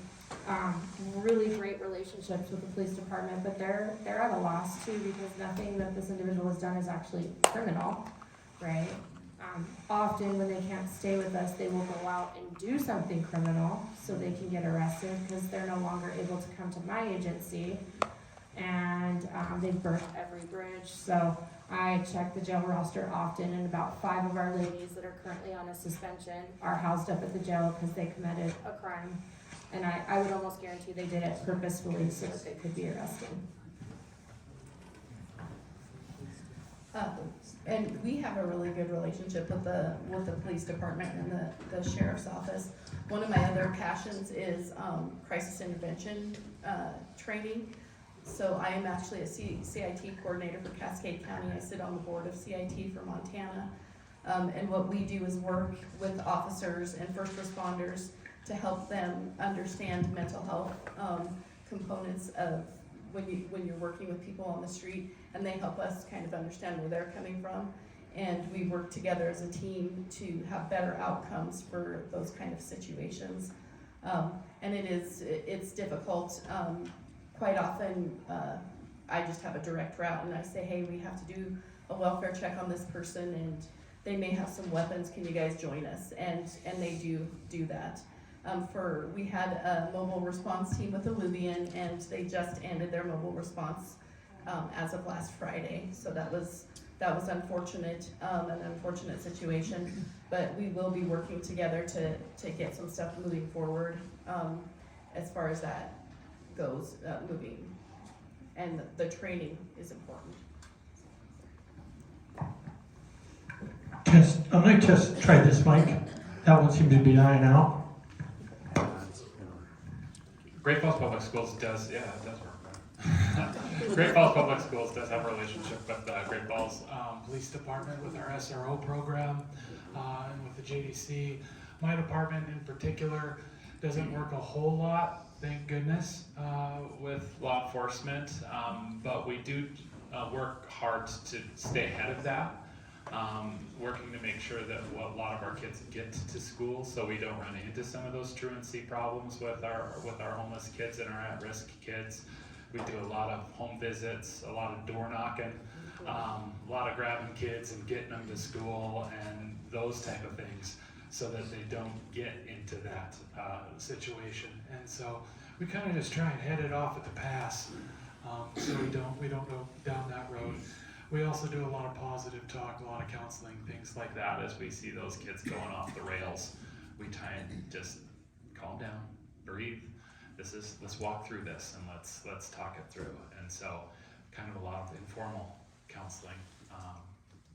Really great relationships with the police department, but they're at a loss too, because nothing that this individual has done is actually criminal, right? Often when they can't stay with us, they will go out and do something criminal so they can get arrested, because they're no longer able to come to my agency, and they've burnt every bridge. So I check the jail roster often, and about 5 of our ladies that are currently on a suspension are housed up at the jail because they committed a crime. And I would almost guarantee they did it purposefully so that they could be arrested. And we have a really good relationship with the police department and the sheriff's office. One of my other passions is crisis intervention training. So I am actually a CIT coordinator for Cascade County. I sit on the board of CIT for Montana. And what we do is work with officers and first responders to help them understand mental health components of when you're working with people on the street, and they help us kind of understand where they're coming from. And we work together as a team to have better outcomes for those kind of situations. And it's difficult. Quite often, I just have a direct route and I say, hey, we have to do a welfare check on this person and they may have some weapons, can you guys join us? And they do that. We had a mobile response team with Illuvian, and they just ended their mobile response as of last Friday. So that was unfortunate, an unfortunate situation. But we will be working together to get some stuff moving forward as far as that goes, moving. And the training is important. I'm going to just try this mic. That one seemed to be dying out. Great Falls Public Schools does, yeah, it does work. Great Falls Public Schools does have a relationship with Great Falls Police Department with our SRO program, and with the JDC. My department in particular doesn't work a whole lot, thank goodness, with law enforcement, but we do work hard to stay ahead of that. Working to make sure that a lot of our kids get to school, so we don't run into some of those truancy problems with our homeless kids and our at-risk kids. We do a lot of home visits, a lot of door knocking, a lot of grabbing kids and getting them to school and those type of things, so that they don't get into that situation. And so we kind of just try and head it off at the pass, so we don't go down that road. We also do a lot of positive talk, a lot of counseling, things like that. As we see those kids going off the rails, we try and just calm down, breathe. Let's walk through this and let's talk it through. And so, kind of a lot of informal counseling,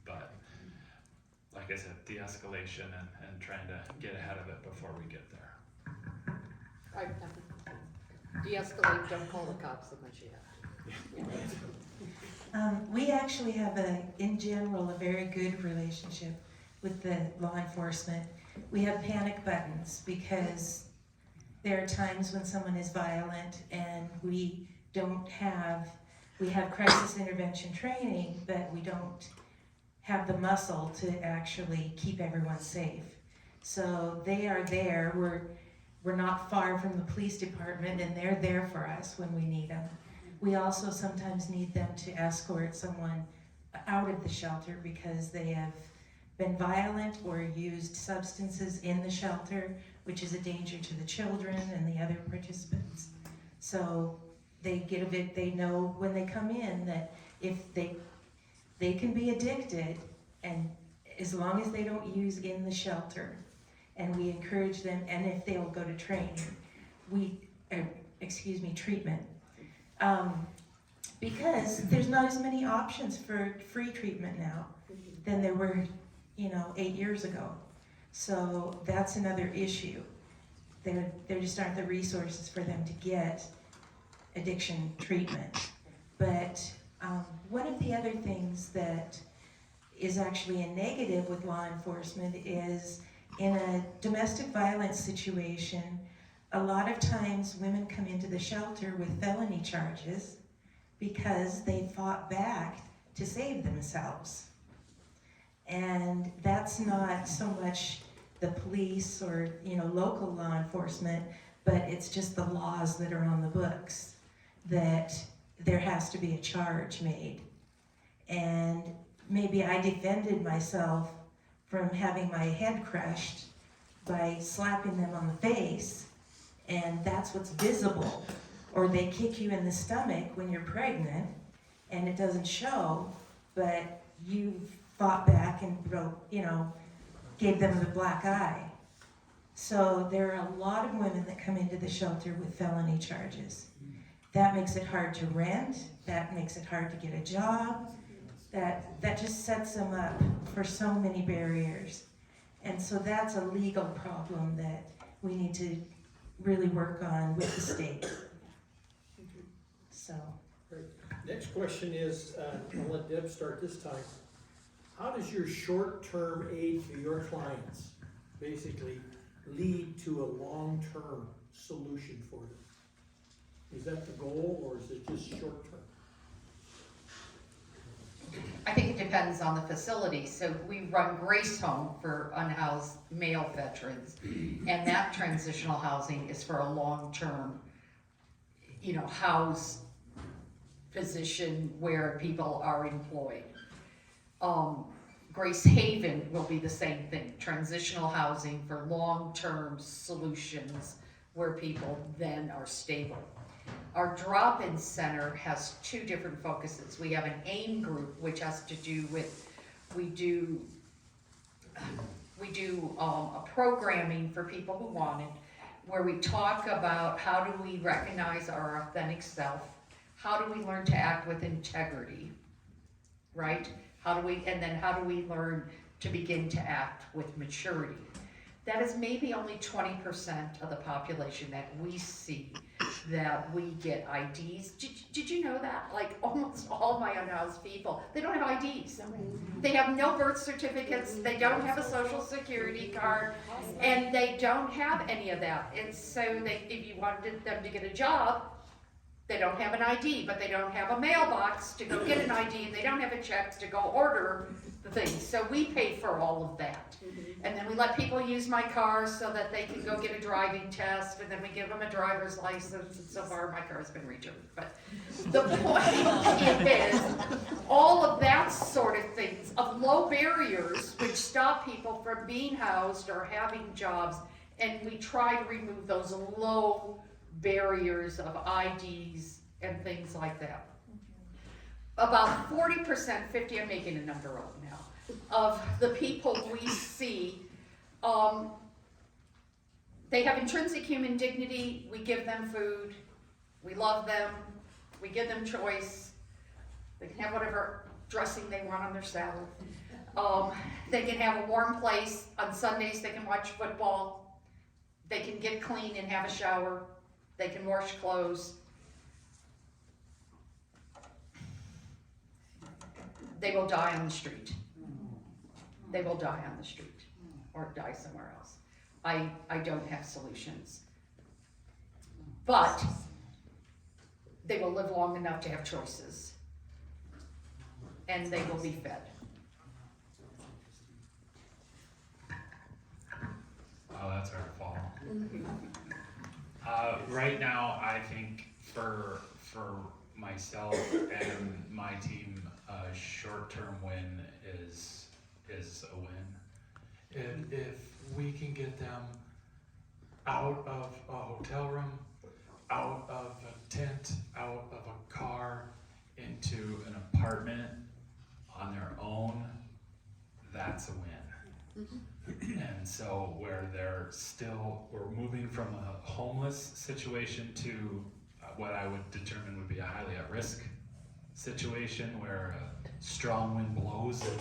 but like I said, de-escalation and trying to get ahead of it before we get there. I have nothing. De-escalate, don't call the cops unless you have to. We actually have in general, a very good relationship with the law enforcement. We have panic buttons because there are times when someone is violent and we have crisis intervention training, but we don't have the muscle to actually keep everyone safe. So they are there. We're not far from the police department, and they're there for us when we need them. We also sometimes need them to escort someone out of the shelter because they have been violent or used substances in the shelter, which is a danger to the children and the other participants. So they know when they come in that if they can be addicted, and as long as they don't use in the shelter, and we encourage them, and if they will go to training, treatment. Because there's not as many options for free treatment now than there were, 8 years ago. So that's another issue. There just aren't the resources for them to get addiction treatment. But one of the other things that is actually a negative with law enforcement is in a domestic violence situation, a lot of times women come into the shelter with felony charges because they fought back to save themselves. And that's not so much the police or local law enforcement, but it's just the laws that are on the books that there has to be a charge made. And maybe I defended myself from having my head crushed by slapping them on the face, and that's what's visible. Or they kick you in the stomach when you're pregnant and it doesn't show, but you fought back and gave them the black eye. So there are a lot of women that come into the shelter with felony charges. That makes it hard to rent, that makes it hard to get a job, that just sets them up for so many barriers. And so that's a legal problem that we need to really work on with the state. So Next question is, I'll let Deb start this time. How does your short-term aid to your clients basically lead to a long-term solution for them? Is that the goal, or is it just short-term? I think it depends on the facility. So we run Grace Home for unhoused male veterans, and that transitional housing is for a long-term, house position where people are employed. Grace Haven will be the same thing, transitional housing for long-term solutions where people then are stable. Our drop-in center has two different focuses. We have an AIM group, which has to do with, we do a programming for people who want it, where we talk about how do we recognize our authentic self, how do we learn to act with integrity, right? How do we learn to begin to act with maturity? That is maybe only 20% of the population that we see that we get IDs. Did you know that? Like almost all my unhoused people, they don't have IDs. They have no birth certificates, they don't have a social security card, and they don't have any of that. And so if you wanted them to get a job, they don't have an ID, but they don't have a mailbox to go get an ID, they don't have a check to go order the things. So we pay for all of that. And then we let people use my car so that they can go get a driving test, and then we give them a driver's license, and so far my car's been returned. But the point is, all of that sort of things, of low barriers, which stop people from being housed or having jobs, and we try to remove those low barriers of IDs and things like that. About 40%, 50, I'm making a number up now, of the people we see, they have intrinsic human dignity. We give them food, we love them, we give them choice. They can have whatever dressing they want on their salad. They can have a warm place. On Sundays they can watch football. They can get clean and have a shower. They can wash clothes. They will die on the street. They will die on the street or die somewhere else. I don't have solutions. But they will live long enough to have choices. And they will be fed. Oh, that's hard to follow. Right now, I think for myself and my team, a short-term win is a win. If we can get them out of a hotel room, out of a tent, out of a car, into an apartment on their own, that's a win. And so where we're moving from a homeless situation to what I would determine would be a highly at-risk situation where a strong wind blows and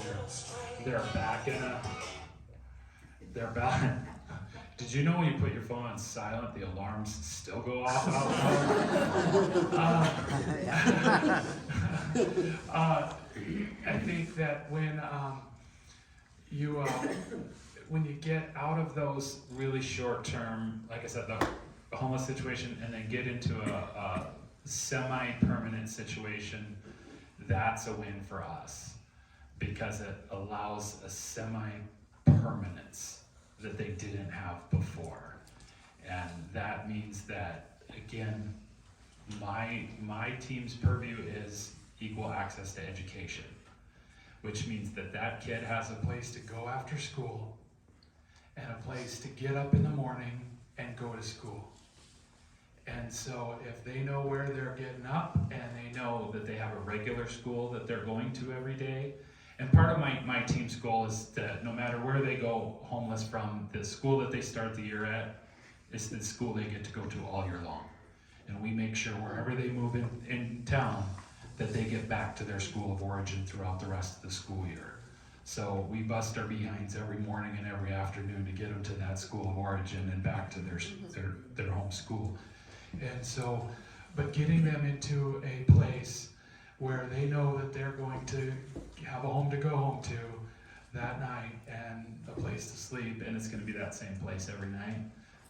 they're back in they're back. Did you know when you put your phone on silent, the alarms still go off out? I think that when you get out of those really short-term, like I said, the homeless situation, and then get into a semi-permanent situation, that's a win for us because it allows a semi-permanence that they didn't have before. And that means that, again, my team's purview is equal access to education, which means that kid has a place to go after school and a place to get up in the morning and go to school. And so if they know where they're getting up and they know that they have a regular school that they're going to every day, and part of my team's goal is that no matter where they go homeless from, the school that they start the year at is the school they get to go to all year long. And we make sure wherever they move in town that they get back to their school of origin throughout the rest of the school year. So we bust our behinds every morning and every afternoon to get them to that school of origin and back to their home school. And so but getting them into a place where they know that they're going to have a home to go home to that night and a place to sleep, and it's going to be that same place every night,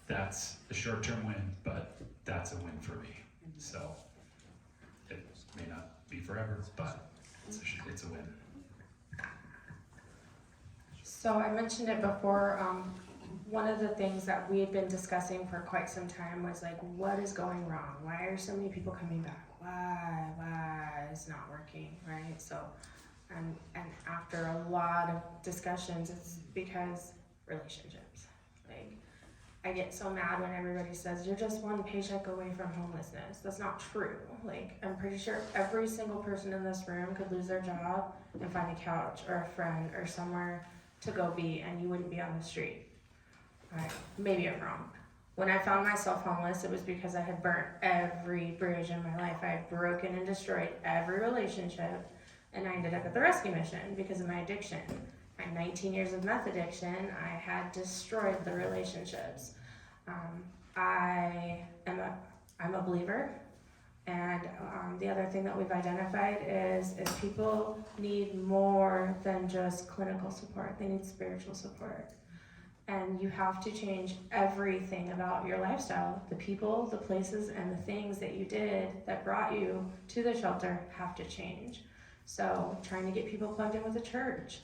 that's a short-term win, but that's a win for me. So it may not be forever, but it's a win. So I mentioned it before, one of the things that we had been discussing for quite some time was like, what is going wrong? Why are so many people coming back? Why is not working, right? So, and after a lot of discussions, it's because relationships. Like, I get so mad when everybody says, you're just one paycheck away from homelessness. That's not true. Like, I'm pretty sure every single person in this room could lose their job and find a couch or a friend or somewhere to go be, and you wouldn't be on the street. Right? Maybe I'm wrong. When I found myself homeless, it was because I had burnt every bridge in my life. I had broken and destroyed every relationship, and I ended up at the rescue mission because of my addiction. My 19 years of meth addiction, I had destroyed the relationships. I'm a believer, and the other thing that we've identified is people need more than just clinical support. They need spiritual support. And you have to change everything about your lifestyle. The people, the places, and the things that you did that brought you to the shelter have to change. So trying to get people plugged in with the church,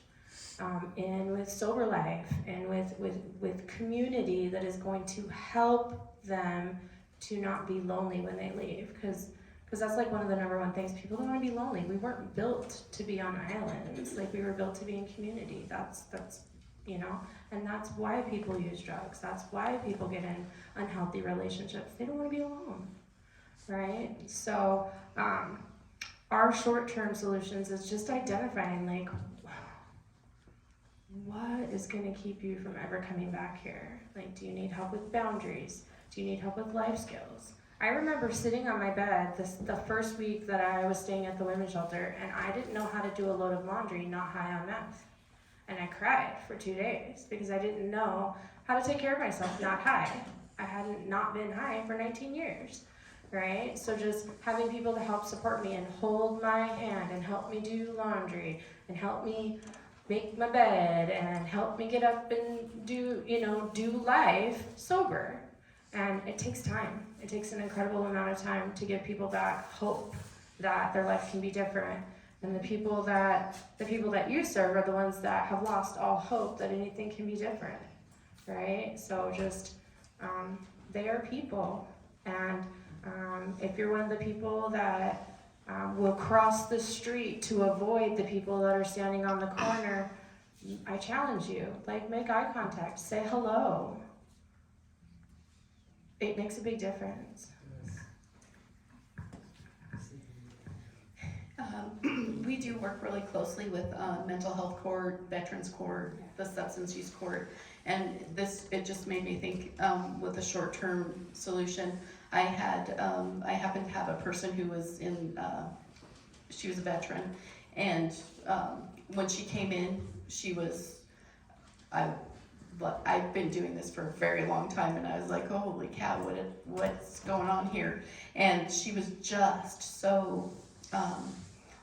in with sober life, and with community that is going to help them to not be lonely when they leave. Because that's like one of the number one things. People don't want to be lonely. We weren't built to be on islands. Like, we were built to be in community. That's you know, and that's why people use drugs. That's why people get in unhealthy relationships. They don't want to be alone, right? So our short-term solutions is just identifying, like, what is going to keep you from ever coming back here? Like, do you need help with boundaries? Do you need help with life skills? I remember sitting on my bed the first week that I was staying at the women's shelter, and I didn't know how to do a load of laundry not high on meth. And I cried for 2 days because I didn't know how to take care of myself not high. I hadn't not been high for 19 years, right? So just having people to help support me and hold my hand and help me do laundry and help me make my bed and help me get up and do life sober. And it takes time. It takes an incredible amount of time to give people back hope that their life can be different. And the people that you serve are the ones that have lost all hope that anything can be different, right? So just, they are people. And if you're one of the people that will cross the street to avoid the people that are standing on the corner, I challenge you, like, make eye contact, say hello. It makes a big difference. We do work really closely with mental health court, veterans court, the substance use court, and it just made me think with a short-term solution. I happened to have a person who was she was a veteran, and when she came in, I've been doing this for a very long time, and I was like, holy cow, what's going on here? And she was just so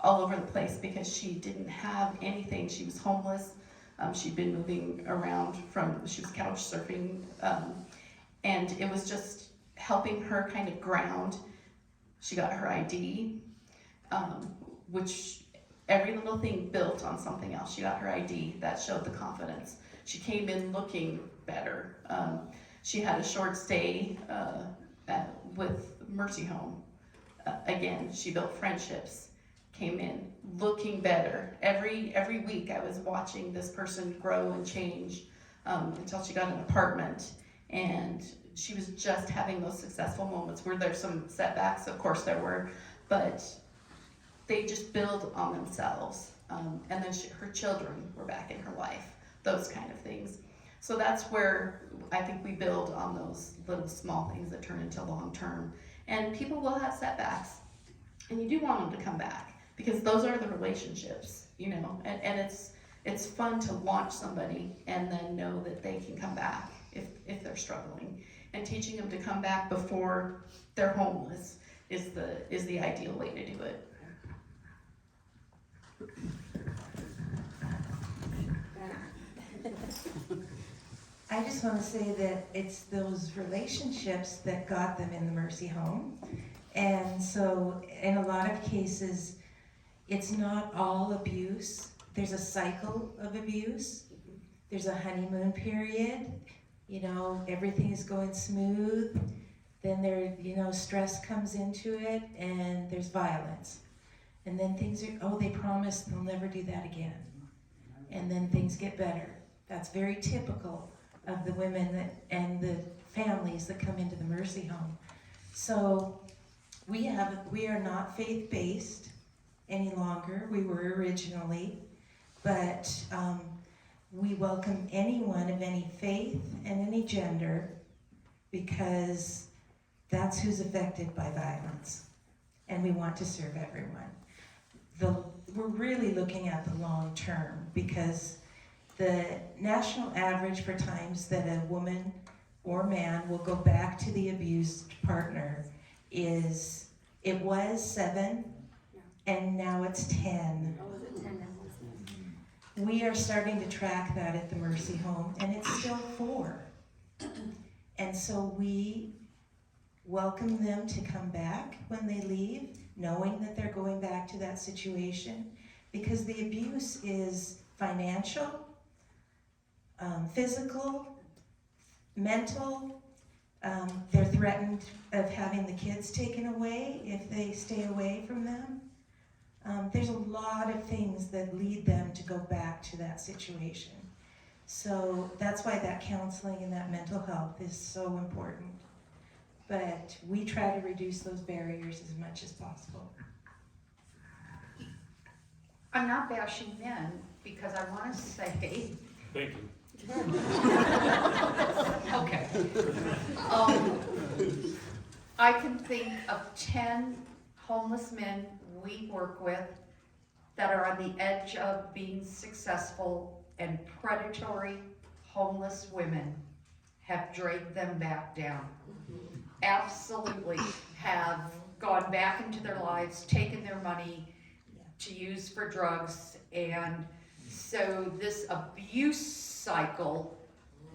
all over the place because she didn't have anything. She was homeless. She'd been moving around she was couch surfing, and it was just helping her kind of ground. She got her ID, which every little thing built on something else. She got her ID, that showed the confidence. She came in looking better. She had a short stay with Mercy Home. Again, she built friendships, came in looking better. Every week I was watching this person grow and change until she got an apartment, and she was just having those successful moments. Were there some setbacks? Of course there were, but they just build on themselves. And then her children were back in her life, those kind of things. So that's where I think we build on those little small things that turn into long term. And people will have setbacks, and you do want them to come back because those are the relationships, and it's fun to launch somebody and then know that they can come back if they're struggling, and teaching them to come back before they're homeless is the ideal way to do it. I just want to say that it's those relationships that got them in the Mercy Home. And so in a lot of cases, it's not all abuse. There's a cycle of abuse. There's a honeymoon period. You know, everything is going smooth. Then there, you know, stress comes into it and there's violence. And then things are, oh, they promised they'll never do that again. And then things get better. That's very typical of the women and the families that come into the Mercy Home. So we are not faith-based any longer. We were originally, but we welcome anyone of any faith and any gender because that's who's affected by violence. And we want to serve everyone. We're really looking at the long term because the national average for times that a woman or man will go back to the abused partner is, it was 7 and now it's 10. We are starting to track that at the Mercy Home and it's still 4. And so we welcome them to come back when they leave, knowing that they're going back to that situation, because the abuse is financial, physical, mental. They're threatened of having the kids taken away if they stay away from them. There's a lot of things that lead them to go back to that situation. So that's why that counseling and that mental health is so important. But we try to reduce those barriers as much as possible. I'm not bashing men because I want to say, Thank you. okay. I can think of 10 homeless men we work with that are on the edge of being successful, and predatory homeless women have dragged them back down. Absolutely have gone back into their lives, taken their money to use for drugs, and so this abuse cycle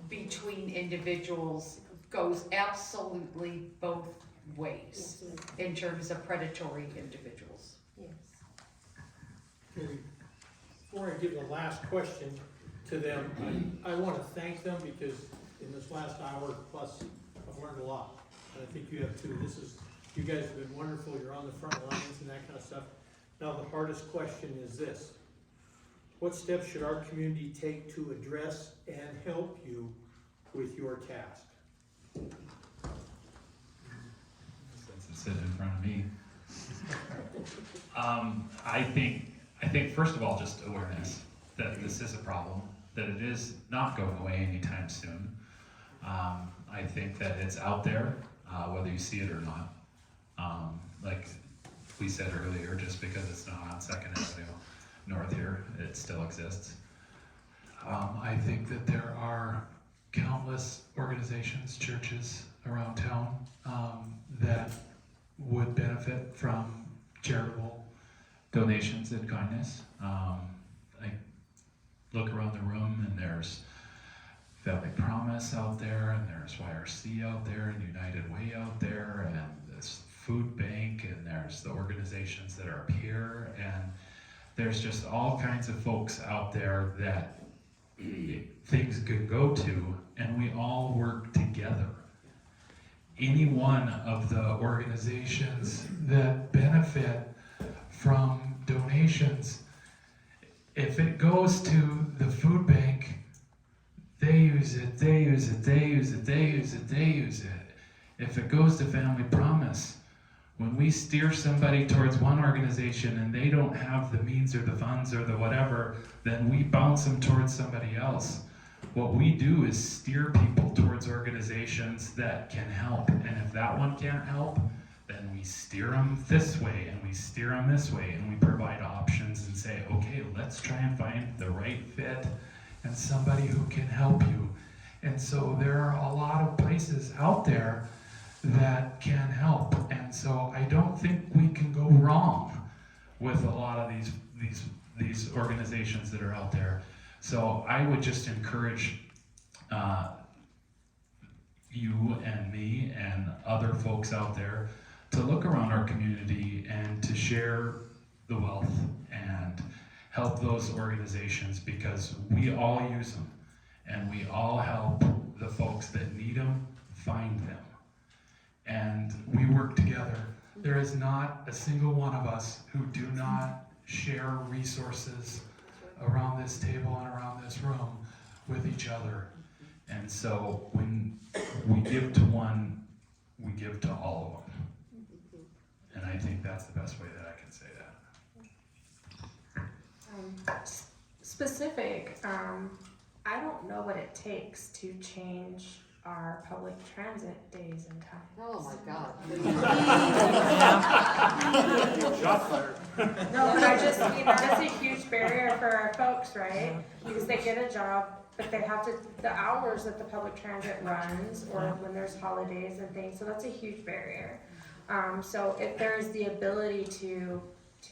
between individuals goes absolutely both ways in terms of predatory individuals. Yes. Okay, before I give the last question to them, I want to thank them because in this last hour plus, I've learned a lot. And I think you have too. You guys have been wonderful. You're on the front lines and that kind of stuff. Now the hardest question is this. What steps should our community take to address and help you with your task? Since it's sitting in front of me. I think first of all, just awareness that this is a problem, that it is not going away anytime soon. I think that it's out there, whether you see it or not. Like we said earlier, just because it's not on 2nd Avenue North here, it still exists. I think that there are countless organizations, churches around town that would benefit from charitable donations and kindness. I look around the room and there's Family Promise out there, and there's YRC out there, and United Way out there, and this food bank, and there's the organizations that are up here, and there's just all kinds of folks out there that things could go to, and we all work together. Any one of the organizations that benefit from donations, if it goes to the food bank, they use it, they use it, they use it, they use it, they use it. If it goes to Family Promise, when we steer somebody towards one organization and they don't have the means or the funds or the whatever, then we bounce them towards somebody else. What we do is steer people towards organizations that can help. And if that one can't help, then we steer them this way and we steer them this way, and we provide options and say, okay, let's try and find the right fit and somebody who can help you. And so there are a lot of places out there that can help. And so I don't think we can go wrong with a lot of these organizations that are out there. So I would just encourage you and me and other folks out there to look around our community and to share the wealth and help those organizations, because we all use them and we all help the folks that need them find them. And we work together. There is not a single one of us who do not share resources around this table and around this room with each other. And so when we give to one, we give to all of them. And I think that's the best way that I can say that. Specific, I don't know what it takes to change our public transit days and times. Oh my God. Shot fired. No, but I just mean that is a huge barrier for our folks, right? Because they get a job, but they have to, the hours that the public transit runs, or when there's holidays and things, so that's a huge barrier. So if there's the ability to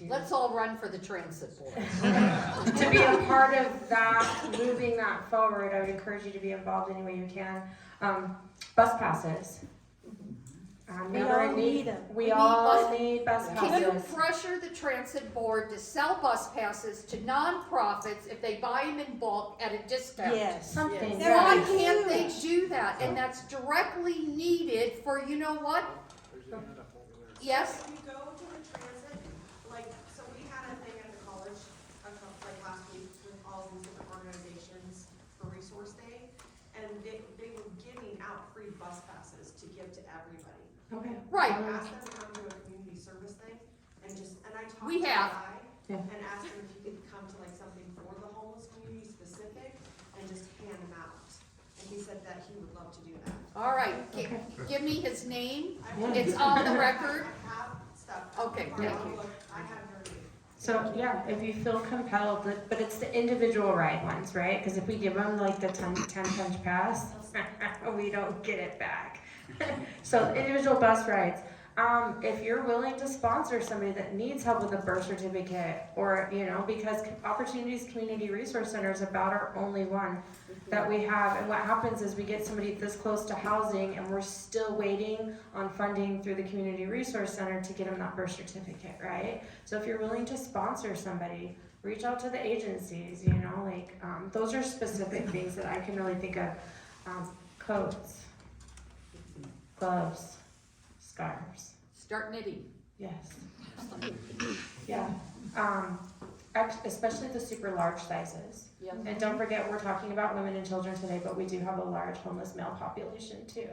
Let's all run for the transit board. to be a part of that, moving that forward, I would encourage you to be involved any way you can. Bus passes. We all need them. We all need bus Can you passes. pressure the transit board to sell bus passes to nonprofits if they buy them in bulk at a discount? Yes. Something. They're Why huge. can't they do that? And that's directly needed for, you know what? Yes? If you go to the transit, like, so we had a thing at the college, like last week, with all these different organizations for Resource Day, and they were giving out free bus passes to give to everybody. Okay. Right. I asked them to come to a community service thing, and I talked to We the have. guy, Yeah. and asked him if he could come to like something for the homeless community specific, and just hand them out. And he said that he would love to do that. All right, give me his name. I- It's on the record. I have stuff. Okay, I'll thank you. look. I have your name. So, yeah, if you feel compelled, but it's the individual ride ones, right? Because if we give them like the 10 punch pass, we don't get it back. So individual bus rides. If you're willing to sponsor somebody that needs help with a birth certificate, or, because Opportunities Community Resource Center is about our only one that we have. And what happens is we get somebody this close to housing and we're still waiting on funding through the Community Resource Center to get them that birth certificate, right? So if you're willing to sponsor somebody, reach out to the agencies, those are specific things that I can really think of. Coats, gloves, scarves, Start knitting. yes. Yeah, especially the super large sizes. Yep. And don't forget, we're talking about women and children today, but we do have a large homeless male population too.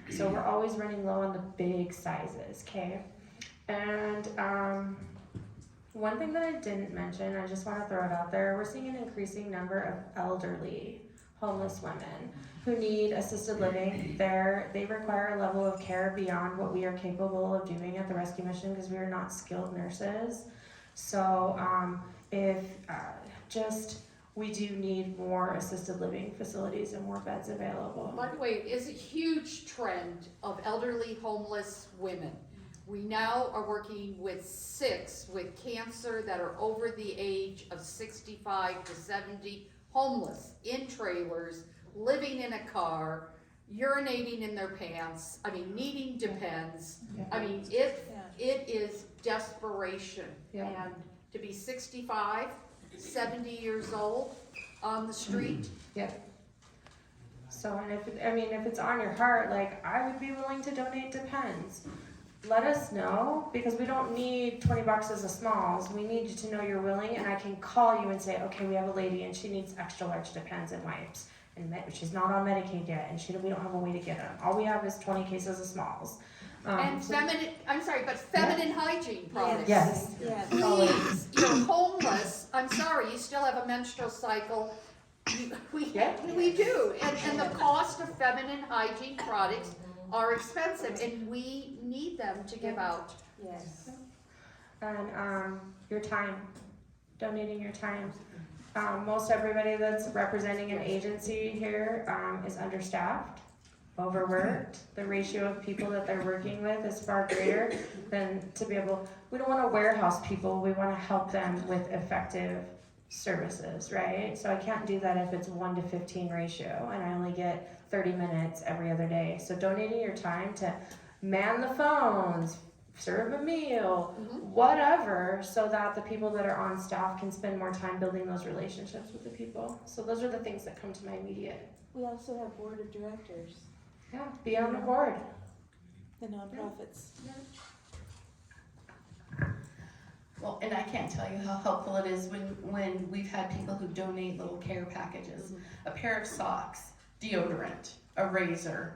So we're always running low on the big sizes, okay? And one thing that I didn't mention, I just want to throw it out there, we're seeing an increasing number of elderly homeless women who need assisted living. They require a level of care beyond what we are capable of doing at the rescue mission because we are not skilled nurses. So we do need more assisted living facilities and more beds available. By the way, it is a huge trend of elderly homeless women. We now are working with 6 with cancer that are over the age of 65 to 70, homeless, in trailers, living in a car, urinating in their pants, needing Depends. It is desperation. Yeah. And to be 65, 70 years old on the street, So, and if it's on your heart, I would be willing to donate Depends. Let us know, because we don't need 20 boxes of smalls. We need you to know you're willing, and I can call you and say, okay, we have a lady and she needs extra large Depends and wipes. And she's not on Medicaid yet, and we don't have a way to get them. All we have is 20 cases of smalls. and feminine hygiene products. Yes. Yes. Please, you're homeless, I'm sorry, you still have a menstrual cycle. We do, and the cost of feminine hygiene products are expensive, and we need them to give out. Yes. And your time, donating your time. Most everybody that's representing an agency here is understaffed. overworked. The ratio of people that they're working with is far greater than to be able, we don't want to warehouse people, we want to help them with effective services, right? So I can't do that if it's 1 to 15 ratio and I only get 30 minutes every other day. So donating your time to man the phones, serve a meal, whatever, so that the people that are on staff can spend more time building those relationships with the people. So those are the things that come to my immediate. We also have board of directors, Yeah, be on the board. the nonprofits. Well, and I can't tell you how helpful it is when we've had people who donate little care packages, a pair of socks, deodorant, a razor,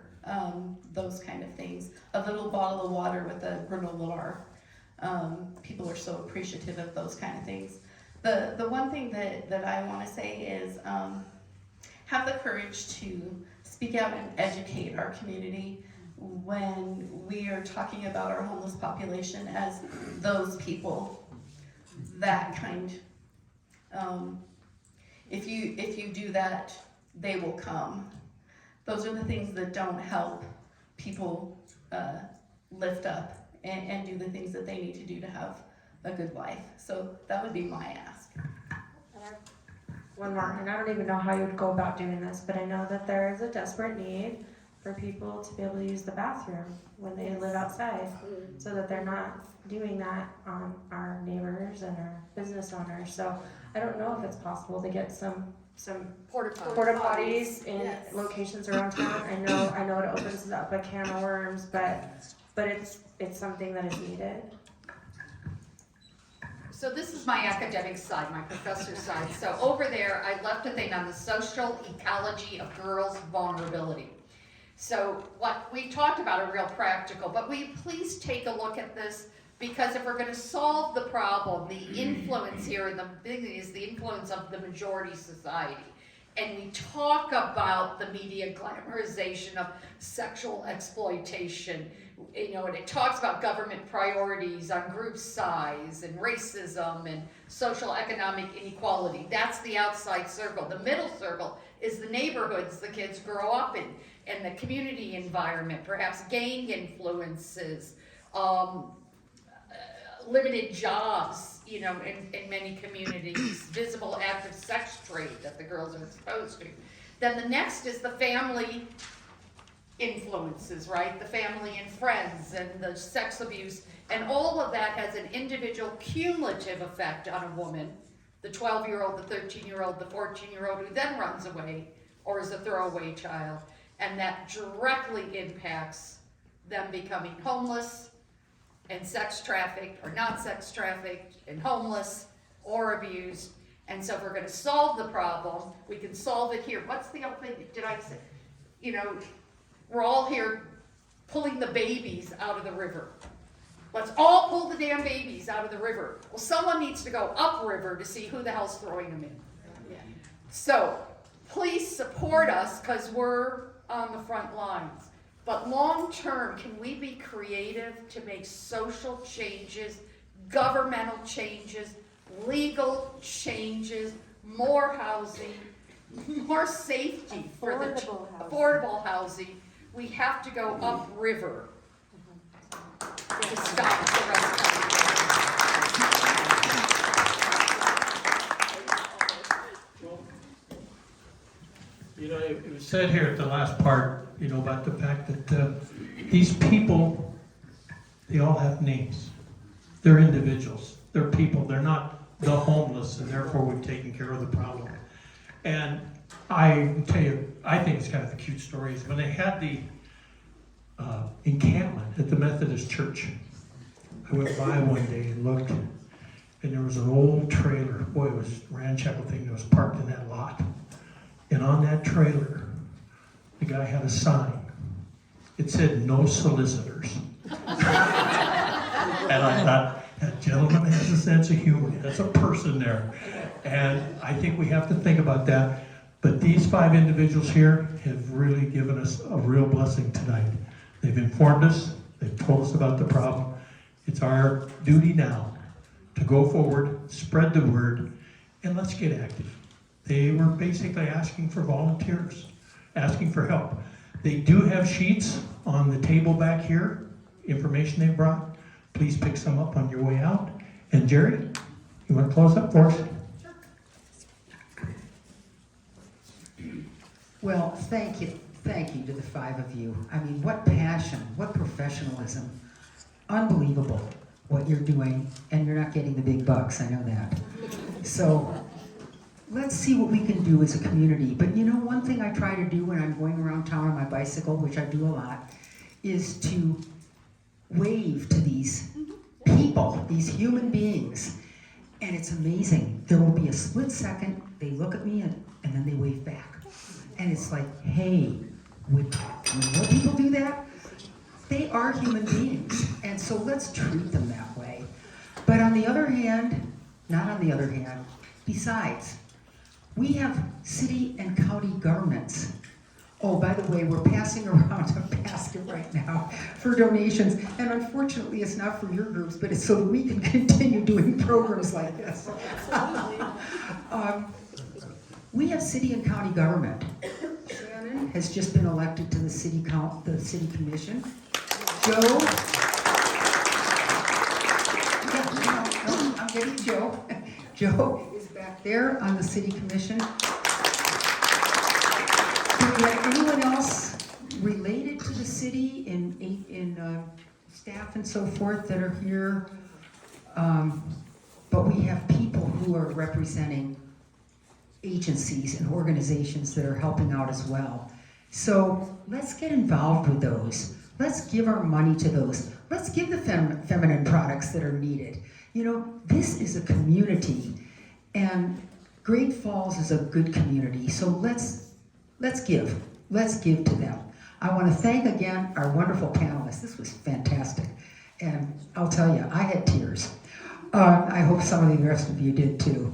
those kind of things, a little bottle of water with a granola bar. People are so appreciative of those kind of things. The one thing that I want to say is have the courage to speak out and educate our community when we are talking about our homeless population as those people, that kind. If you do that, they will come. Those are the things that don't help people lift up and do the things that they need to do to have a good life. So that would be my ask. One more, and I don't even know how you would go about doing this, but I know that there is a desperate need for people to be able to use the bathroom when they live outside, so that they're not doing that on our neighbors and our business owners. So I don't know if it's possible to get some Porta potties in Yes. locations around town. I know it opens up a can of worms, but it's something that is needed. So this is my academic side, my professor side. So over there, I left a thing on the social ecology of girls' vulnerability. So what we talked about are real practical, but will you please take a look at this? Because if we're gonna solve the problem, the influence here, and the big thing is the influence of the majority society. And we talk about the media glamorization of sexual exploitation, you know, and it talks about government priorities on group size and racism and social economic inequality. That's the outside circle. The middle circle is the neighborhoods the kids grow up in, and the community environment, perhaps gang influences, limited jobs, you know, in many communities, visible active sex trade that the girls are exposed to. Then the next is the family influences, right? The family and friends and the sex abuse, and all of that has an individual cumulative effect on a woman, the 12-year-old, the 13-year-old, the 14-year-old who then runs away or is a throwaway child, and that directly impacts them becoming homeless, and sex trafficked, or not sex trafficked, and homeless, or abused. And so if we're gonna solve the problem, we can solve it here. What's the other thing, did I say? You know, we're all here pulling the babies out of the river. Let's all pull the damn babies out of the river. Well, someone needs to go upriver to see who the hell's throwing them in. Yeah. So, please support us, because we're on the front lines. But long term, can we be creative to make social changes, governmental changes, legal changes, more housing, more safety for the affordable housing? We have to go upriver to stop the rest of You know, it was said here at the last part, you know, about the fact that these people, they all have names. They're individuals. They're people. They're not the homeless, and therefore we've taken care of the problem. And I tell you, I think it's kind of a cute story. Is when they had the encampment at the Methodist Church, I went by one day and looked, and there was an old trailer. Boy, it was a ramshackle thing that was parked in that lot. And on that trailer, the guy had a sign. It said, "No solicitors." And I thought, that gentleman has a sense of humor. That's a person there. And I think we have to think about that. But these 5 individuals here have really given us a real blessing tonight. They've informed us. They've told us about the problem. It's our duty now to go forward, spread the word, and let's get active. They were basically asking for volunteers, asking for help. They do have sheets on the table back here, information they brought. Please pick some up on your way out. And Jerry, you want to close up for us? Well, thank you to the five of you. I mean, what passion, what professionalism. Unbelievable what you're doing, and you're not getting the big bucks, I know that. So, let's see what we can do as a community. But you know, one thing I try to do when I'm going around town on my bicycle, which I do a lot, is to wave to these people, these human beings. And it's amazing. There will be a split second, they look at me and then they wave back. And it's like, hey, when more people do that, they are human beings. And so let's treat them that way. But on the other hand, not on the other hand, besides, we have city and county governments. Oh, by the way, we're passing around a basket right now for donations. And unfortunately, it's not for your groups, but it's so that we can continue doing programs like this. We have city and county government. Shannon has just been elected to the city commission. Joe, no, I'm getting Joe. Joe is back there on the city commission. Do we have anyone else related to the city in staff and so forth that are here? But we have people who are representing agencies and organizations that are helping out as well. So let's get involved with those. Let's give our money to those. Let's give the feminine products that are needed. You know, this is a community, and Great Falls is a good community. So let's give. Let's give to them. I want to thank again our wonderful panelists. This was fantastic, and I'll tell you, I had tears. I hope some of the rest of you did too.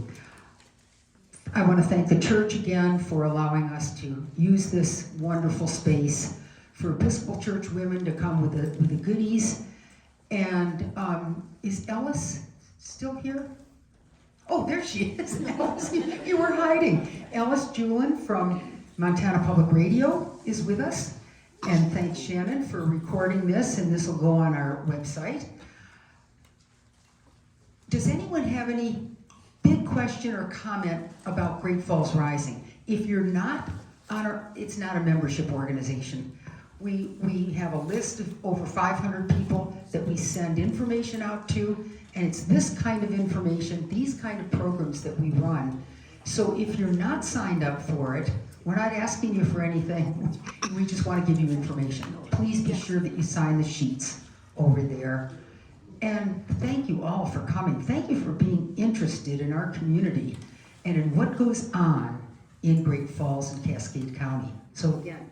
I want to thank the church again for allowing us to use this wonderful space for Episcopal Church women to come with the goodies. And is Ellis still here? Oh, there she is. Ellis, you were hiding. Ellis Julin from Montana Public Radio is with us. And thanks Shannon for recording this, and this will go on our website. Does anyone have any big question or comment about Great Falls Rising? If you're not it's not a membership organization. We have a list of over 500 people that we send information out to, and it's this kind of information, these kind of programs that we run. So if you're not signed up for it, we're not asking you for anything. We just want to give you information. Please be sure that you sign the sheets over there. And thank you all for coming. Thank you for being interested in our community and in what goes on in Great Falls and Cascade County. So again,